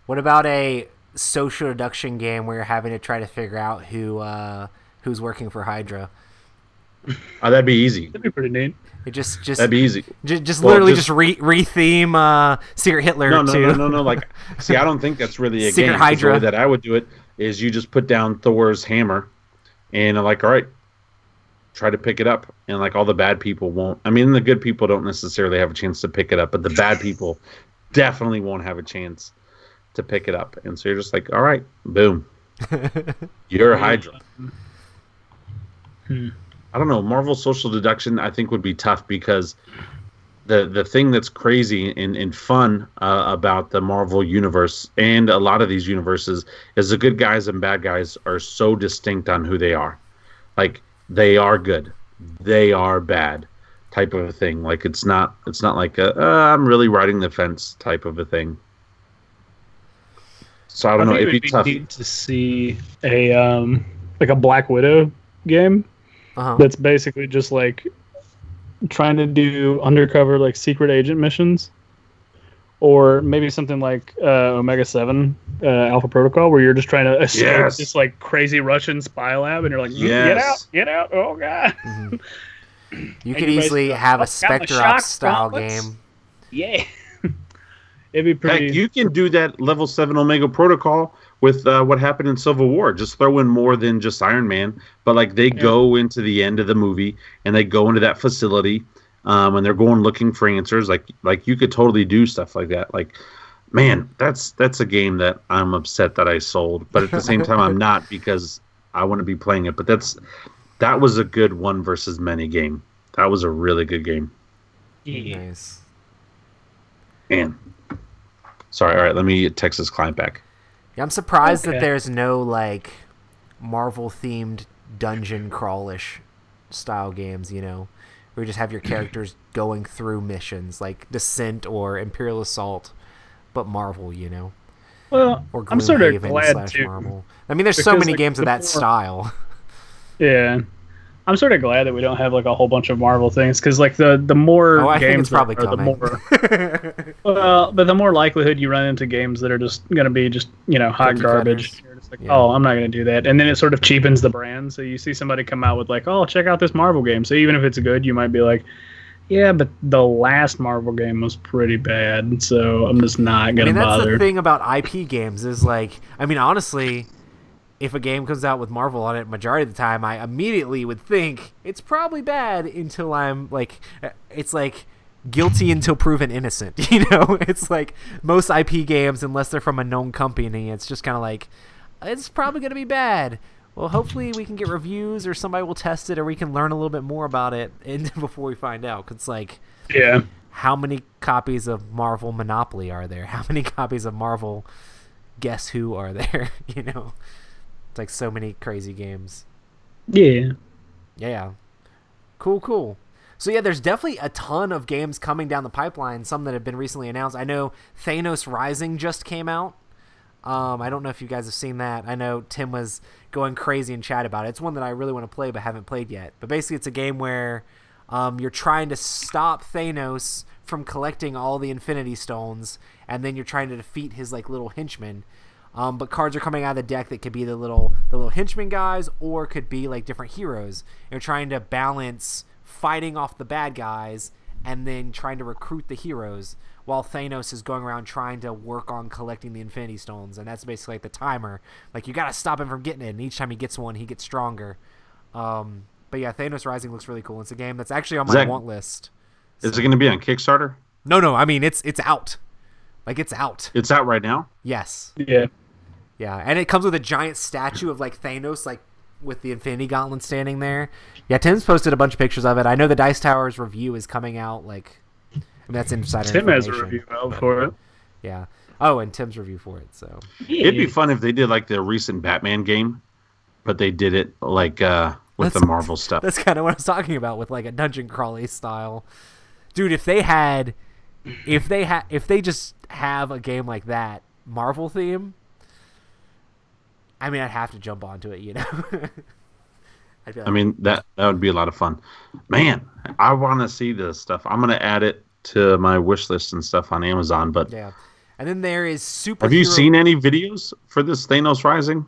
What about a social deduction game where you're having to try to figure out who's working for Hydra? That'd be easy. That'd be pretty neat. It just that'd be easy. Just literally re-theme Secret Hitler. No. Like, see, I don't think that's really a Secret game. Hydra. The way that I would do it is you just put down Thor's hammer, and like, all right, try to pick it up, and like all the bad people won't. I mean, the good people don't necessarily have a chance to pick it up, but the bad people definitely won't have a chance to pick it up. And so you're just like, all right, boom, you're Hydra. I don't know. Marvel social deduction, I think, would be tough because the thing that's crazy and fun about the Marvel universe and a lot of these universes is the good guys and bad guys are so distinct on who they are. Like, they are good, they are bad type of a thing. Like, it's not like I'm really riding the fence type of a thing. So I don't know. It'd be tough to see a like a Black Widow game. That's basically just like trying to do undercover like secret agent missions, or maybe something like Omega 7 Alpha Protocol, where you're just trying to escape this like crazy Russian spy lab, and you're like, get out, oh god. You could easily have a Spectre Ops style game. Yeah. It'd be pretty. Heck, you can do that level 7 Omega Protocol with what happened in Civil War. Just throw in more than just Iron Man, but like they go into the end of the movie and they go into that facility, and they're going looking for answers. Like you could totally do stuff like that. Like, man, that's a game that I'm upset that I sold, but at the same time I'm not, because I want to be playing it. But that was a good one versus many game. That was a really good game. Yeah. Nice. And sorry, all right, let me text this client back. Yeah, I'm surprised that there's no like Marvel themed dungeon crawlish style games, you know, where you just have your characters going through missions like Descent or Imperial Assault, but Marvel, you know. Well, or I'm sort of Gloomhaven glad / too. Marvel. I mean, there's so Because, many like, games of the that more- style. Yeah. I'm sort of glad that we don't have like a whole bunch of Marvel things because like the Oh, more I think it's games that probably are, the coming. more but the more likelihood you run into games that are just gonna be just hot Cookie garbage. cutters. You're just like, Yeah. oh, I'm not gonna do that, and then it sort of cheapens the brand. So you see somebody come out with like, oh, check out this Marvel game. So even if it's good, you might be like, yeah, but the last Marvel game was pretty bad, so I'm just not I gonna mean, that's bother. the thing about IP games is like, I mean, honestly, if a game comes out with Marvel on it, majority of the time, I immediately would think it's probably bad until I'm like, it's like guilty until proven innocent. It's like most IP games, unless they're from a known company, it's just kind of like, it's probably going to be bad. Well, hopefully we can get reviews or somebody will test it or we can learn a little bit more about it before we find out. 'Cause it's like, Yeah. how many copies of Marvel Monopoly are there? How many copies of Marvel Guess Who are there? It's like so many crazy games. Yeah. Yeah. Cool. So yeah, there's definitely a ton of games coming down the pipeline, some that have been recently announced. I know Thanos Rising just came out. I don't know if you guys have seen that. I know Tim was going crazy in chat about it. It's one that I really want to play but haven't played yet. But basically it's a game where you're trying to stop Thanos from collecting all the Infinity Stones, and then you're trying to defeat his like little henchmen. But cards are coming out of the deck that could be the little henchmen guys, or could be like different heroes. You're trying to balance fighting off the bad guys and then trying to recruit the heroes, while Thanos is going around trying to work on collecting the Infinity Stones, and that's basically like the timer. Like you gotta stop him from getting it, and each time he gets one, he gets stronger. But yeah, Thanos Rising looks really cool. It's a game that's actually on my want list. Is it going to be on Kickstarter? No. I mean, it's out. Like it's out. It's out right now. Yes. Yeah. Yeah, and it comes with a giant statue of like Thanos, like with the Infinity Gauntlet standing there. Yeah, Tim's posted a bunch of pictures of it. I know the Dice Towers review is coming out. Like, I mean, that's insider Tim has information. a review out for it. Yeah. Oh, and Tim's review for it. So It'd be fun if they did like the recent Batman game, but they did it like with the Marvel stuff. that's kind of what I was talking about with like a dungeon crawly style. Dude, if they just have a game like that, Marvel theme, I mean, I'd have to jump onto it, I'd be like, I mean, that would be a lot of fun. Man, I want to see this stuff. I'm going to add it to my wish list and stuff on Amazon. But yeah. And then there is Super. have you seen any videos for this Thanos Rising?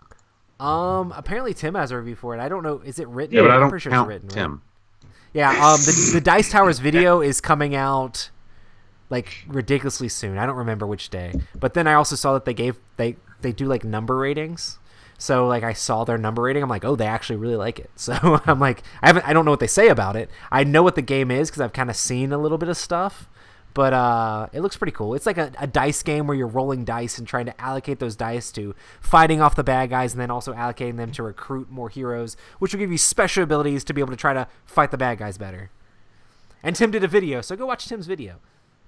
Apparently Tim has a review for it. I don't know. Is it written? Yeah, but I I'm don't pretty sure count it's written. Tim. Right? Yeah. The Dice Towers video is coming out like ridiculously soon. I don't remember which day. But then I also saw that they do like number ratings. So like I saw their number rating, I'm like, oh, they actually really like it. So I'm like, I don't know what they say about it. I know what the game is because I've kind of seen a little bit of stuff, but it looks pretty cool. It's like a dice game where you're rolling dice and trying to allocate those dice to fighting off the bad guys, and then also allocating them to recruit more heroes, which will give you special abilities to be able to try to fight the bad guys better. And Tim did a video, so go watch Tim's video.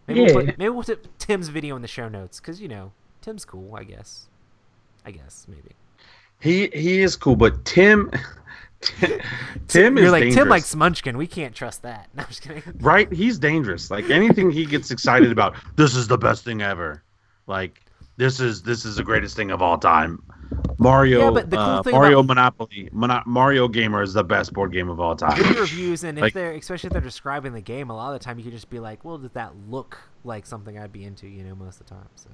Maybe we'll put Tim's video in the show notes because Tim's cool. I guess maybe. He is cool, but Tim is You're like, dangerous. Tim likes Munchkin. We can't trust that. No, I'm just kidding. Right? He's dangerous. Like anything he gets excited about, this is the best thing ever. Like this is the greatest thing of all time. Mario, Yeah, but the cool thing Mario about- Monopoly, Mario Gamer is the best board game of all time. Video reviews, and Like- if they're, especially if they're describing the game, a lot of the time you could just be like, well, does that look like something I'd be into, most of the time. So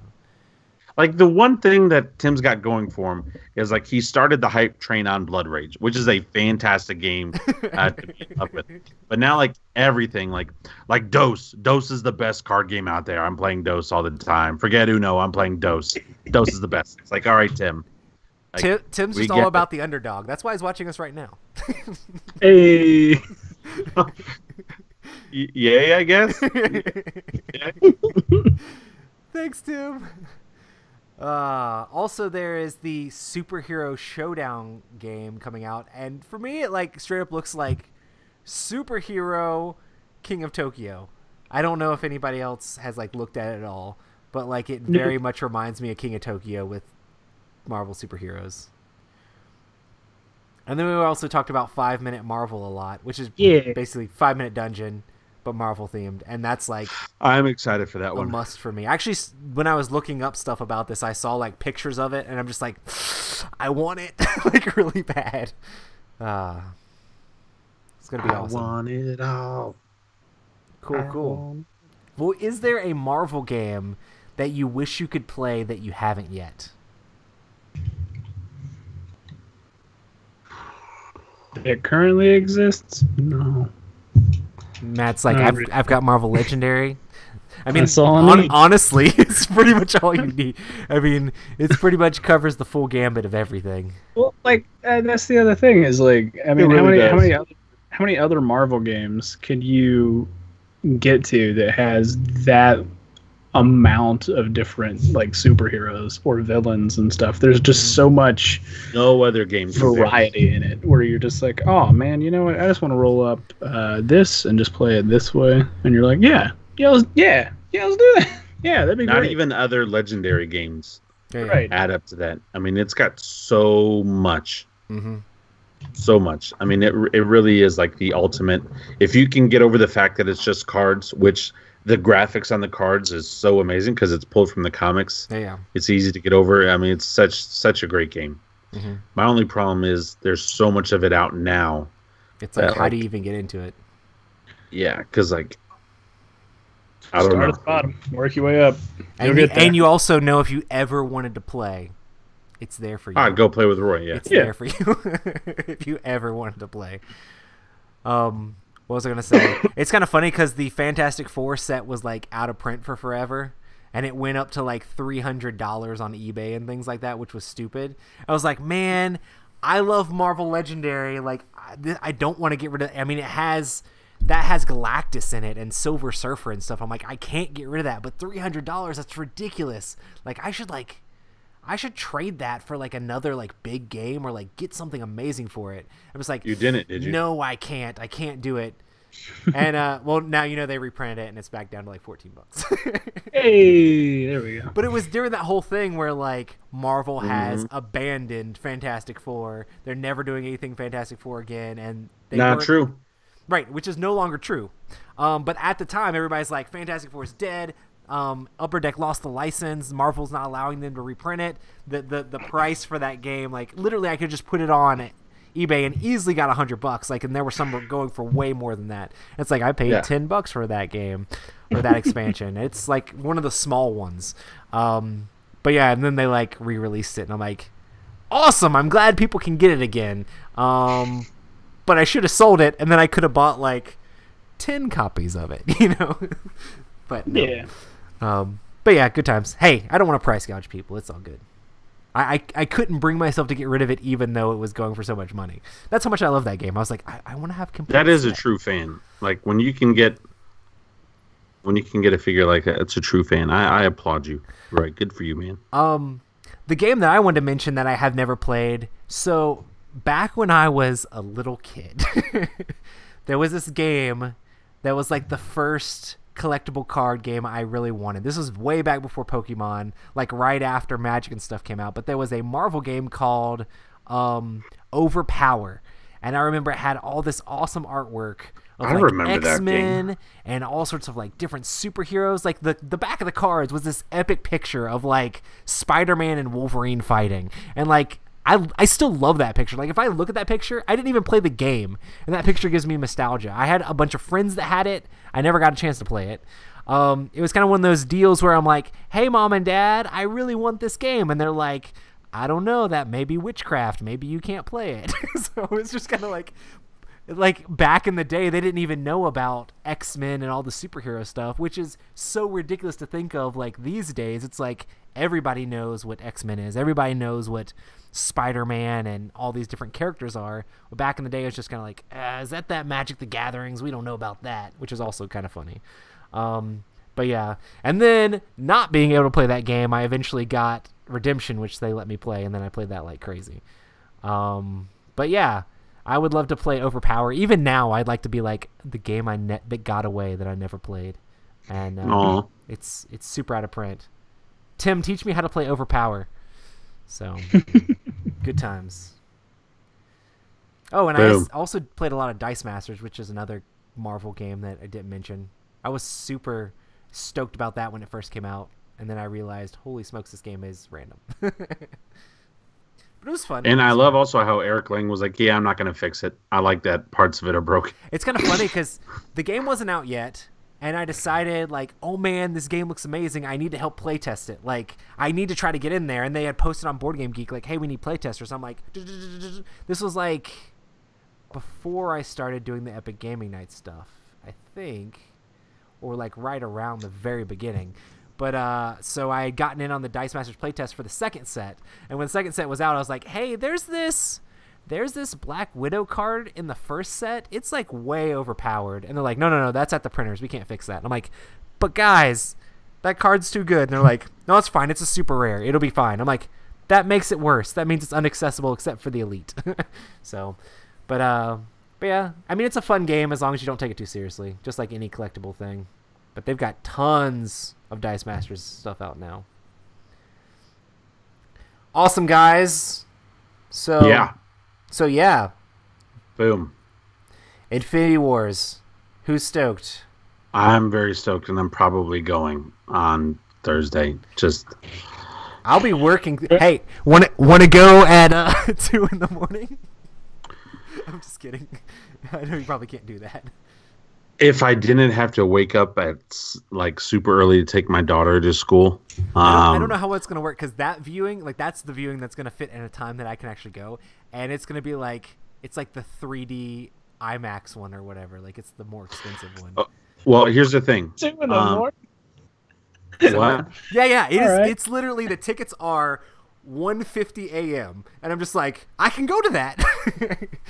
Like the one thing that Tim's got going for him is like he started the hype train on Blood Rage, which is a fantastic game to be up with. But now like everything, like Dose is the best card game out there. I'm playing Dose all the time. Forget Uno, I'm playing Dose. Dose is the best. It's like, all right, Tim. Like, Tim's we just get all about the underdog. That's why he's watching us right now. Hey. Yay, I guess. Thanks, Tim. Also, there is the Superhero Showdown game coming out, and for me, it like straight up looks like Superhero King of Tokyo. I don't know if anybody else has like looked at it at all, but like it very much reminds me of King of Tokyo with Marvel superheroes. And then we also talked about 5 Minute Marvel a lot, which is basically 5 Minute Dungeon, but Marvel themed, and that's like I'm excited for that a one. must for me. Actually, when I was looking up stuff about this, I saw like pictures of it, and I'm just like, I want it like really bad. It's gonna be awesome. I want it all. Cool. Well, is there a Marvel game that you wish you could play that you haven't yet? It currently exists? No. Matt's like, I've got Marvel Legendary. I mean, That's all I need. honestly, it's pretty much all you need. I mean, it's pretty much covers the full gambit of everything. Well, like that's the other thing is like, I mean, really how many other Marvel games could you get to that has that amount of different like superheroes or villains and stuff? There's just so much No other game variety in it where you're just like, oh man, you know what? I just want to roll up this and just play it this way. And you're like, let's do that. Yeah, that'd be Not great. even other Legendary games Right. add up to that. I mean, it's got so much. Mm-hmm. So much. I mean, it really is like the ultimate. If you can get over the fact that it's just cards, which the graphics on the cards is so amazing because it's pulled from the comics. Yeah. It's easy to get over. I mean, it's such a great game. Mm-hmm. My only problem is there's so much of it out now. It's like, how do you even get into it? Yeah, because like I don't Start know. at the bottom, work your way up. And you also know if you ever wanted to play, it's there for you. Go play with Roy. Yeah. It's there for you if you ever wanted to play. What was I gonna say? It's kind of funny because the Fantastic Four set was like out of print for forever, and it went up to like $300 on eBay and things like that, which was stupid. I was like, man, I love Marvel Legendary. Like, I don't want to get rid of. I mean, that has Galactus in it and Silver Surfer and stuff. I'm like, I can't get rid of that, but $300, that's ridiculous. Like, I should trade that for like another like big game or like get something amazing for it. I'm just like, You didn't, did you? No, I can't do it. And well, now they reprinted it and it's back down to like $14. Hey, there we go. But it was during that whole thing where like Marvel has abandoned Fantastic Four. They're never doing anything Fantastic Four again, and they Not weren't- true. Right, which is no longer true. But at the time, everybody's like, Fantastic Four is dead. Upper Deck lost the license. Marvel's not allowing them to reprint it. The price for that game, like literally, I could just put it on eBay and easily got $100. Like, and there were some going for way more than that. It's like I paid $10 for that game or that expansion. It's like one of the small ones. But yeah, and then they like re-released it, and I'm like, awesome! I'm glad people can get it again. But I should have sold it, and then I could have bought like 10 copies of it, you know. But no. Yeah. But yeah, good times. Hey, I don't want to price gouge people. It's all good. I couldn't bring myself to get rid of it, even though it was going for so much money. That's how much I love that game. I was like, I want to have complete. That is a set. true fan. Like when you can get a figure like that, it's a true fan. I applaud you. Right, good for you, man. The game that I wanted to mention that I have never played. So back when I was a little kid, there was this game that was like the first collectible card game I really wanted. This was way back before Pokemon, like right after Magic and stuff came out. But there was a Marvel game called Overpower, and I remember it had all this awesome artwork of I like remember that X-Men and all sorts of like different superheroes. Like the back of the cards was this epic picture of like Spider-Man and Wolverine fighting, and like I still love that picture. Like if I look at that picture, I didn't even play the game, and that picture gives me nostalgia. I had a bunch of friends that had it. I never got a chance to play it. It was kind of one of those deals where I'm like, hey, Mom and Dad, I really want this game. And they're like, I don't know, that may be witchcraft. Maybe you can't play it. So it's just kind of like back in the day, they didn't even know about X-Men and all the superhero stuff, which is so ridiculous to think of. Like these days, it's like everybody knows what X-Men is. Everybody knows what Spider-Man and all these different characters are. But back in the day, it was just kind of like, is that Magic the Gatherings? We don't know about that, which is also kind of funny. But yeah, and then not being able to play that game, I eventually got Redemption, which they let me play, and then I played that like crazy. But yeah, I would love to play Overpower. Even now, I'd like to be like the game that got away that I never played, and it's super out of print. Tim, teach me how to play Overpower. So good times. Oh, and I also played a lot of Dice Masters, which is another Marvel game that I didn't mention. I was super stoked about that when it first came out, and then I realized, holy smokes, this game is random. But it was fun. And I love also how Eric Lang was like, yeah, I'm not going to fix it. I like that parts of it are broken. It's kind of funny because the game wasn't out yet, and I decided, like, oh man, this game looks amazing. I need to help playtest it. Like, I need to try to get in there. And they had posted on Board Game Geek, like, hey, we need playtesters. I'm like, this was like before I started doing the Epic Gaming Night stuff, I think, or like right around the very beginning. But so I had gotten in on the Dice Masters playtest for the second set, and when the second set was out, I was like, hey, there's this Black Widow card in the first set. It's like way overpowered. And they're like, no, that's at the printers. We can't fix that. And I'm like, but guys, that card's too good. And they're like, no, it's fine. It's a super rare. It'll be fine. I'm like, that makes it worse. That means it's inaccessible except for the elite. So, but yeah, I mean, it's a fun game as long as you don't take it too seriously, just like any collectible thing. But they've got tons of Dice Masters stuff out now. Awesome, guys. So yeah. Boom. Infinity Wars. Who's stoked? I'm very stoked, and I'm probably going on Thursday. I'll be working. Hey, want to go at 2 a.m? I'm just kidding. I know you probably can't do that. If I didn't have to wake up at like super early to take my daughter to school, I don't know how it's gonna work because that viewing, like that's the viewing that's gonna fit in a time that I can actually go, and it's gonna be like it's like the 3D IMAX one or whatever. Like it's the more expensive one. Well, here's the thing. 2 a.m. What? Yeah. It is. Right. It's literally the tickets are 1:50 a.m. and I'm just like I can go to that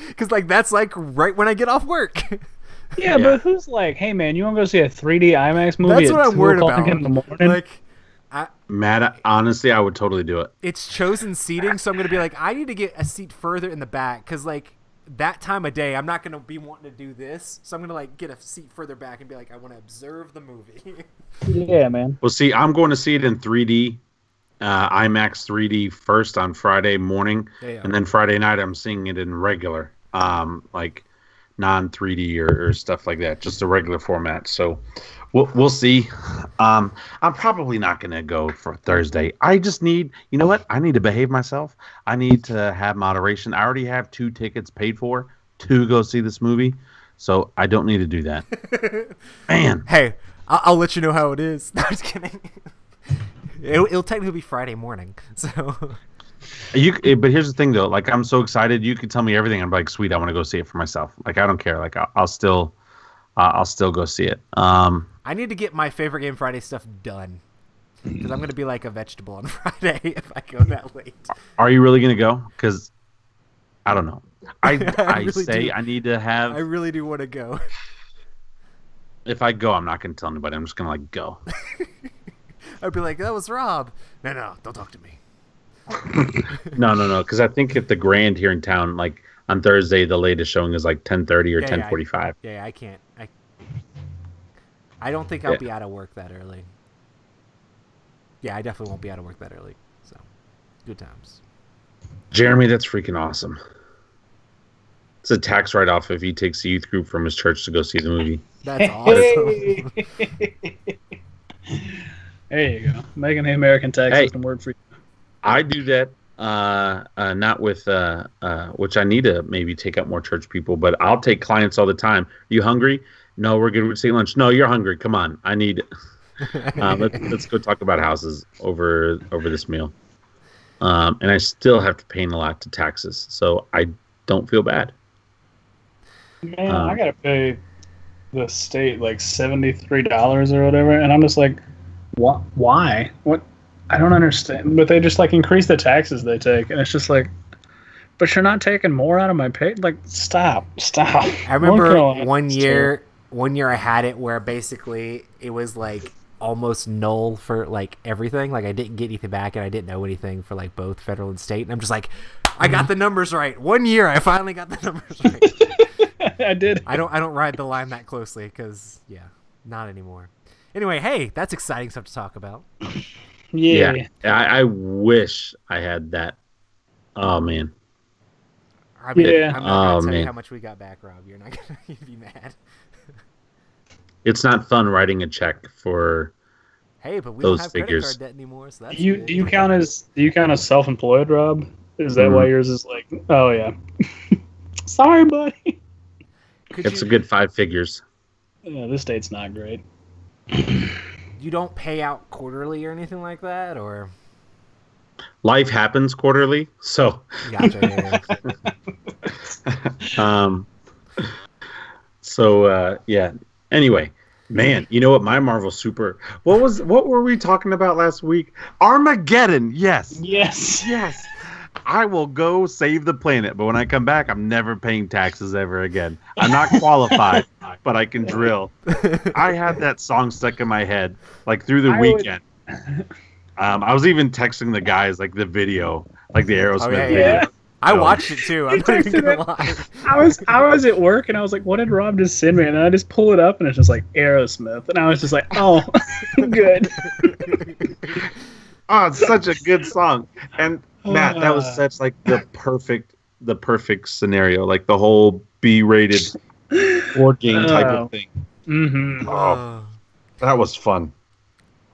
because like that's like right when I get off work. Yeah, but who's like, hey man, you want to go see a 3D IMAX movie? That's what I'm worried about. In the morning? Like, Matt, honestly, I would totally do it. It's chosen seating, so I'm gonna be like, I need to get a seat further in the back because like that time of day, I'm not gonna be wanting to do this, so I'm gonna like get a seat further back and be like, I want to observe the movie. Yeah, man. Well, see, I'm going to see it in 3D, IMAX 3D first on Friday morning, and then Friday night I'm seeing it in regular, like non-3D or stuff like that, just a regular format. So we'll see. I'm probably not going to go for Thursday. I just need, you know what? I need to behave myself. I need to have moderation. I already have 2 tickets paid for to go see this movie, so I don't need to do that. Man. Hey, I'll let you know how it is. No, I'm just kidding. It'll technically be Friday morning, so... But here's the thing, though. Like, I'm so excited. You can tell me everything. I'm like, sweet. I want to go see it for myself. Like, I don't care. Like, I'll still go see it. I need to get my favorite game Friday stuff done because I'm gonna be like a vegetable on Friday if I go that late. Are you really gonna go? Because I don't know. I really say do. I need to have. I really do want to go. If I go, I'm not gonna tell anybody. I'm just gonna like go. I'd be like, that was Rob. No, don't talk to me. No. Because I think at the Grand here in town, like on Thursday, the latest showing is like 10:30 or 10:45. Yeah, I can't. I don't think I'll be out of work that early. Yeah, I definitely won't be out of work that early. So, good times. Jeremy, that's freaking awesome. It's a tax write-off if he takes a youth group from his church to go see the movie. That's awesome. There you go. Making the American tax system work for you. I do that, not with, which I need to maybe take out more church people, but I'll take clients all the time. Are you hungry? No, we're good. We're taking lunch. No, you're hungry. Come on. I need, let's go talk about houses over this meal. And I still have to pay in a lot to taxes, so I don't feel bad. Man, I got to pay the state like $73 or whatever, and I'm just like, why? What? I don't understand. But they just like increase the taxes they take, and it's just like, but you're not taking more out of my pay. Like, stop. I remember one year I had it where basically it was like almost null for like everything. Like I didn't get anything back, and I didn't know anything for like both federal and state. And I'm just like, I got the numbers right. 1 year, I finally got the numbers right. I did. I don't ride the line that closely because not anymore. Anyway, hey, that's exciting stuff to talk about. Yeah. I wish I had that. Oh man. I'm not gonna tell you how much we got back, Rob. You're not gonna be mad. It's not fun writing a check for Hey, but we those don't have figures. credit card debt anymore, so that's Do you good. do you count as self-employed, Rob? Is that why yours is like? Oh yeah. Sorry, buddy. It's a good 5 figures. Yeah, this date's not great. You don't pay out quarterly or anything like that, or? Life happens quarterly, so Gotcha. yeah. Anyway, man, you know what? My Marvel Super. What were we talking about last week? Armageddon. Yes. Yes. Yes. I will go save the planet, but when I come back, I'm never paying taxes ever again. I'm not qualified, but I can drill. I had that song stuck in my head like through the weekend. I was even texting the guys like the video, like the Aerosmith video. Yeah. I watched it too. I'm not even gonna lie. I was at work and I was like, "What did Rob just send me?" And I just pull it up and it's just like Aerosmith, and I was just like, "Oh, good." Oh, it's such a good song. And Matt, that was such like the perfect scenario, like the whole B-rated board game type of thing. Mm-hmm. Oh, that was fun.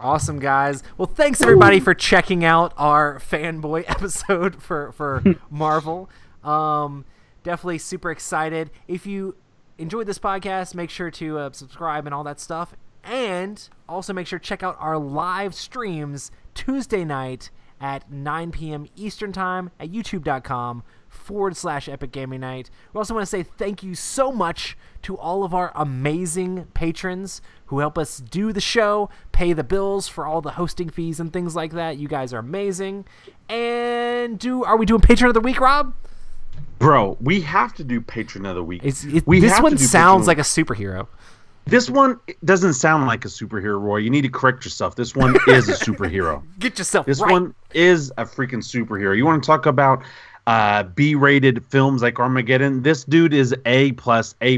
Awesome, guys. Well, thanks everybody for checking out our fanboy episode for Marvel. Definitely super excited. If you enjoyed this podcast, make sure to subscribe and all that stuff. And also make sure to check out our live streams Tuesday night at 9 p.m. Eastern Time at youtube.com/Epic Gaming Night. We also want to say thank you so much to all of our amazing patrons who help us do the show, pay the bills for all the hosting fees and things like that. You guys are amazing. And are we doing Patron of the Week, Rob? Bro, we have to do Patron of the Week. This one sounds like a superhero. This one doesn't sound like a superhero, Roy. You need to correct yourself. This one is a superhero. Get yourself This right. one is a freaking superhero. You want to talk about B-rated films like Armageddon? This dude is A+, A+, A+.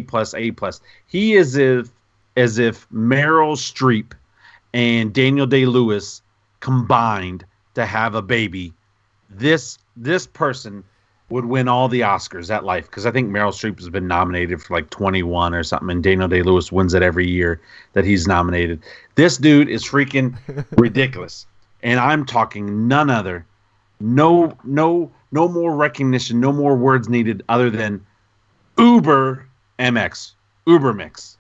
He is as if Meryl Streep and Daniel Day-Lewis combined to have a baby. This person would win all the Oscars at life, because I think Meryl Streep has been nominated for like 21 or something, and Daniel Day-Lewis wins it every year that he's nominated. This dude is freaking ridiculous, and I'm talking none other. No more recognition, no more words needed other than Uber MX, Ubermix.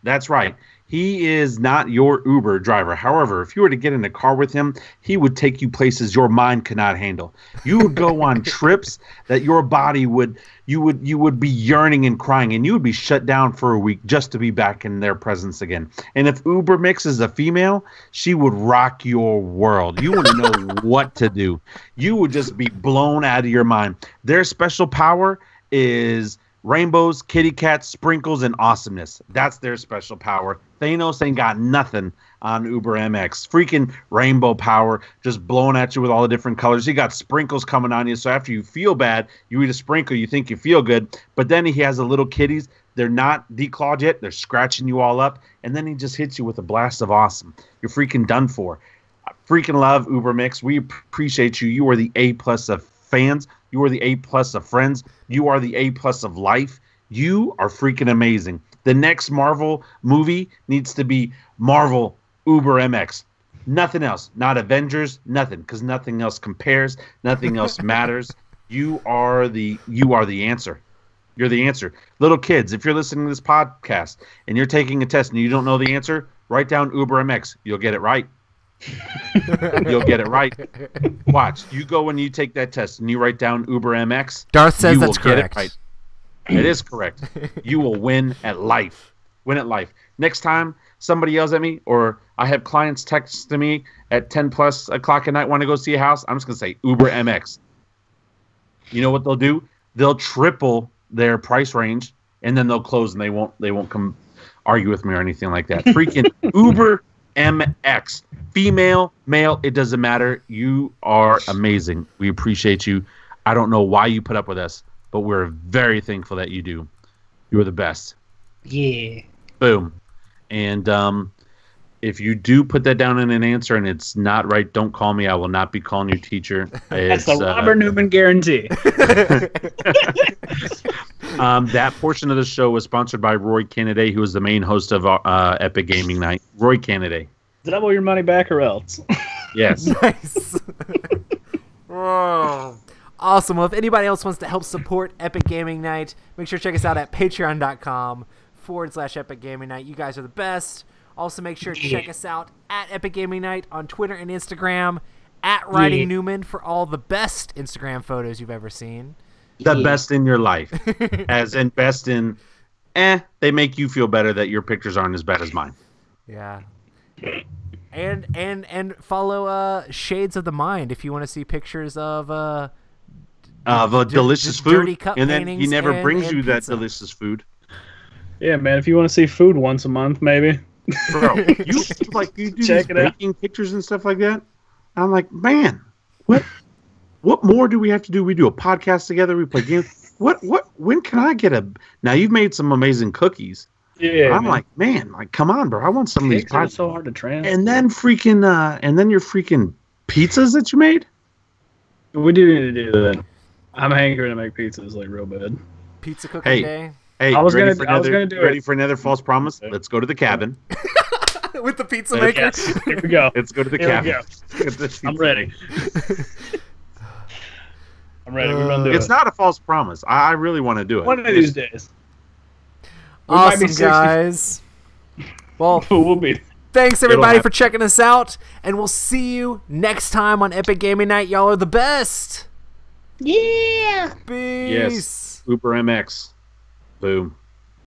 That's right. He is not your Uber driver. However, if you were to get in a car with him, he would take you places your mind could not handle. You would go on trips that your body would be yearning and crying, and you would be shut down for a week just to be back in their presence again. And if Ubermix is a female, she would rock your world. You wouldn't know what to do. You would just be blown out of your mind. Their special power is rainbows, kitty cats, sprinkles, and awesomeness. That's their special power. Thanos ain't got nothing on Uber MX. Freaking rainbow power, just blowing at you with all the different colors. He got sprinkles coming on you, so after you feel bad, you eat a sprinkle, you think you feel good. But then he has the little kitties. They're not declawed yet. They're scratching you all up. And then he just hits you with a blast of awesome. You're freaking done for. I freaking love Ubermix. We appreciate you. You are the A+ of fans. You are the A+ of friends. You are the A+ of life. You are freaking amazing. The next Marvel movie needs to be Marvel Uber MX. Nothing else. Not Avengers. Nothing. Because nothing else compares. Nothing else matters. You are the answer. You're the answer. Little kids, if you're listening to this podcast and you're taking a test and you don't know the answer, write down Uber MX. You'll get it right. You'll get it right. Watch. You go and you take that test and you write down Uber MX. Darth says that's correct. It right. It is correct. You will win at life. Win at life. Next time somebody yells at me, or I have clients text to me at 10+ o'clock at night, want to go see a house, I'm just going to say Uber MX. You know what they'll do? They'll triple their price range, and then they'll close, and they won't come argue with me or anything like that. Freaking Uber MX. Female, male, it doesn't matter. You are amazing. We appreciate you. I don't know why you put up with us, but we're very thankful that you do. You're the best. Yeah. Boom. And if you do put that down in an answer and it's not right, don't call me. I will not be calling your teacher. That's the Robert Newman guarantee. That portion of the show was sponsored by Roy Kennedy, who was the main host of Epic Gaming Night. Roy Kennedy. Double your money back or else. Yes. Nice. Oh. Awesome. Well, if anybody else wants to help support Epic Gaming Night, make sure to check us out at patreon.com/Epic Gaming Night. You guys are the best. Also, make sure to check us out at Epic Gaming Night on Twitter and Instagram, at Writing Newman for all the best Instagram photos you've ever seen. The best in your life. As in best in, they make you feel better that your pictures aren't as bad as mine. Yeah. And follow Shades of the Mind if you want to see pictures of delicious dirty food, cup and then he paintings never brings and you that pizza. delicious food. Yeah, man. If you want to see food once a month, maybe. Bro, you do Check these it out. baking pictures and stuff like that. I'm like, man, what more do we have to do? We do a podcast together. We play games. When can I get a? Now you've made some amazing cookies. Yeah, I'm like, man, come on, bro. I want some of these Cakes are pies. so hard to translate. And then your freaking pizzas that you made. We do need to do that. I'm hankering to make pizzas like real bad. Pizza cooking Hey. day. Hey, I was ready gonna do ready it. for another false promise? Let's go to the cabin. With the pizza maker. Yes, here we go. Let's go to the Here we cabin. go. I'm ready. I'm ready. We're gonna do It's it. not a false promise. I really want to do it. One of these days. We might be Awesome, 60. guys. Well, We'll be. thanks everybody happen. for checking us out, and we'll see you next time on Epic Gaming Night. Y'all are the best. Yeah. Peace. Yes. Uber MX. Boom.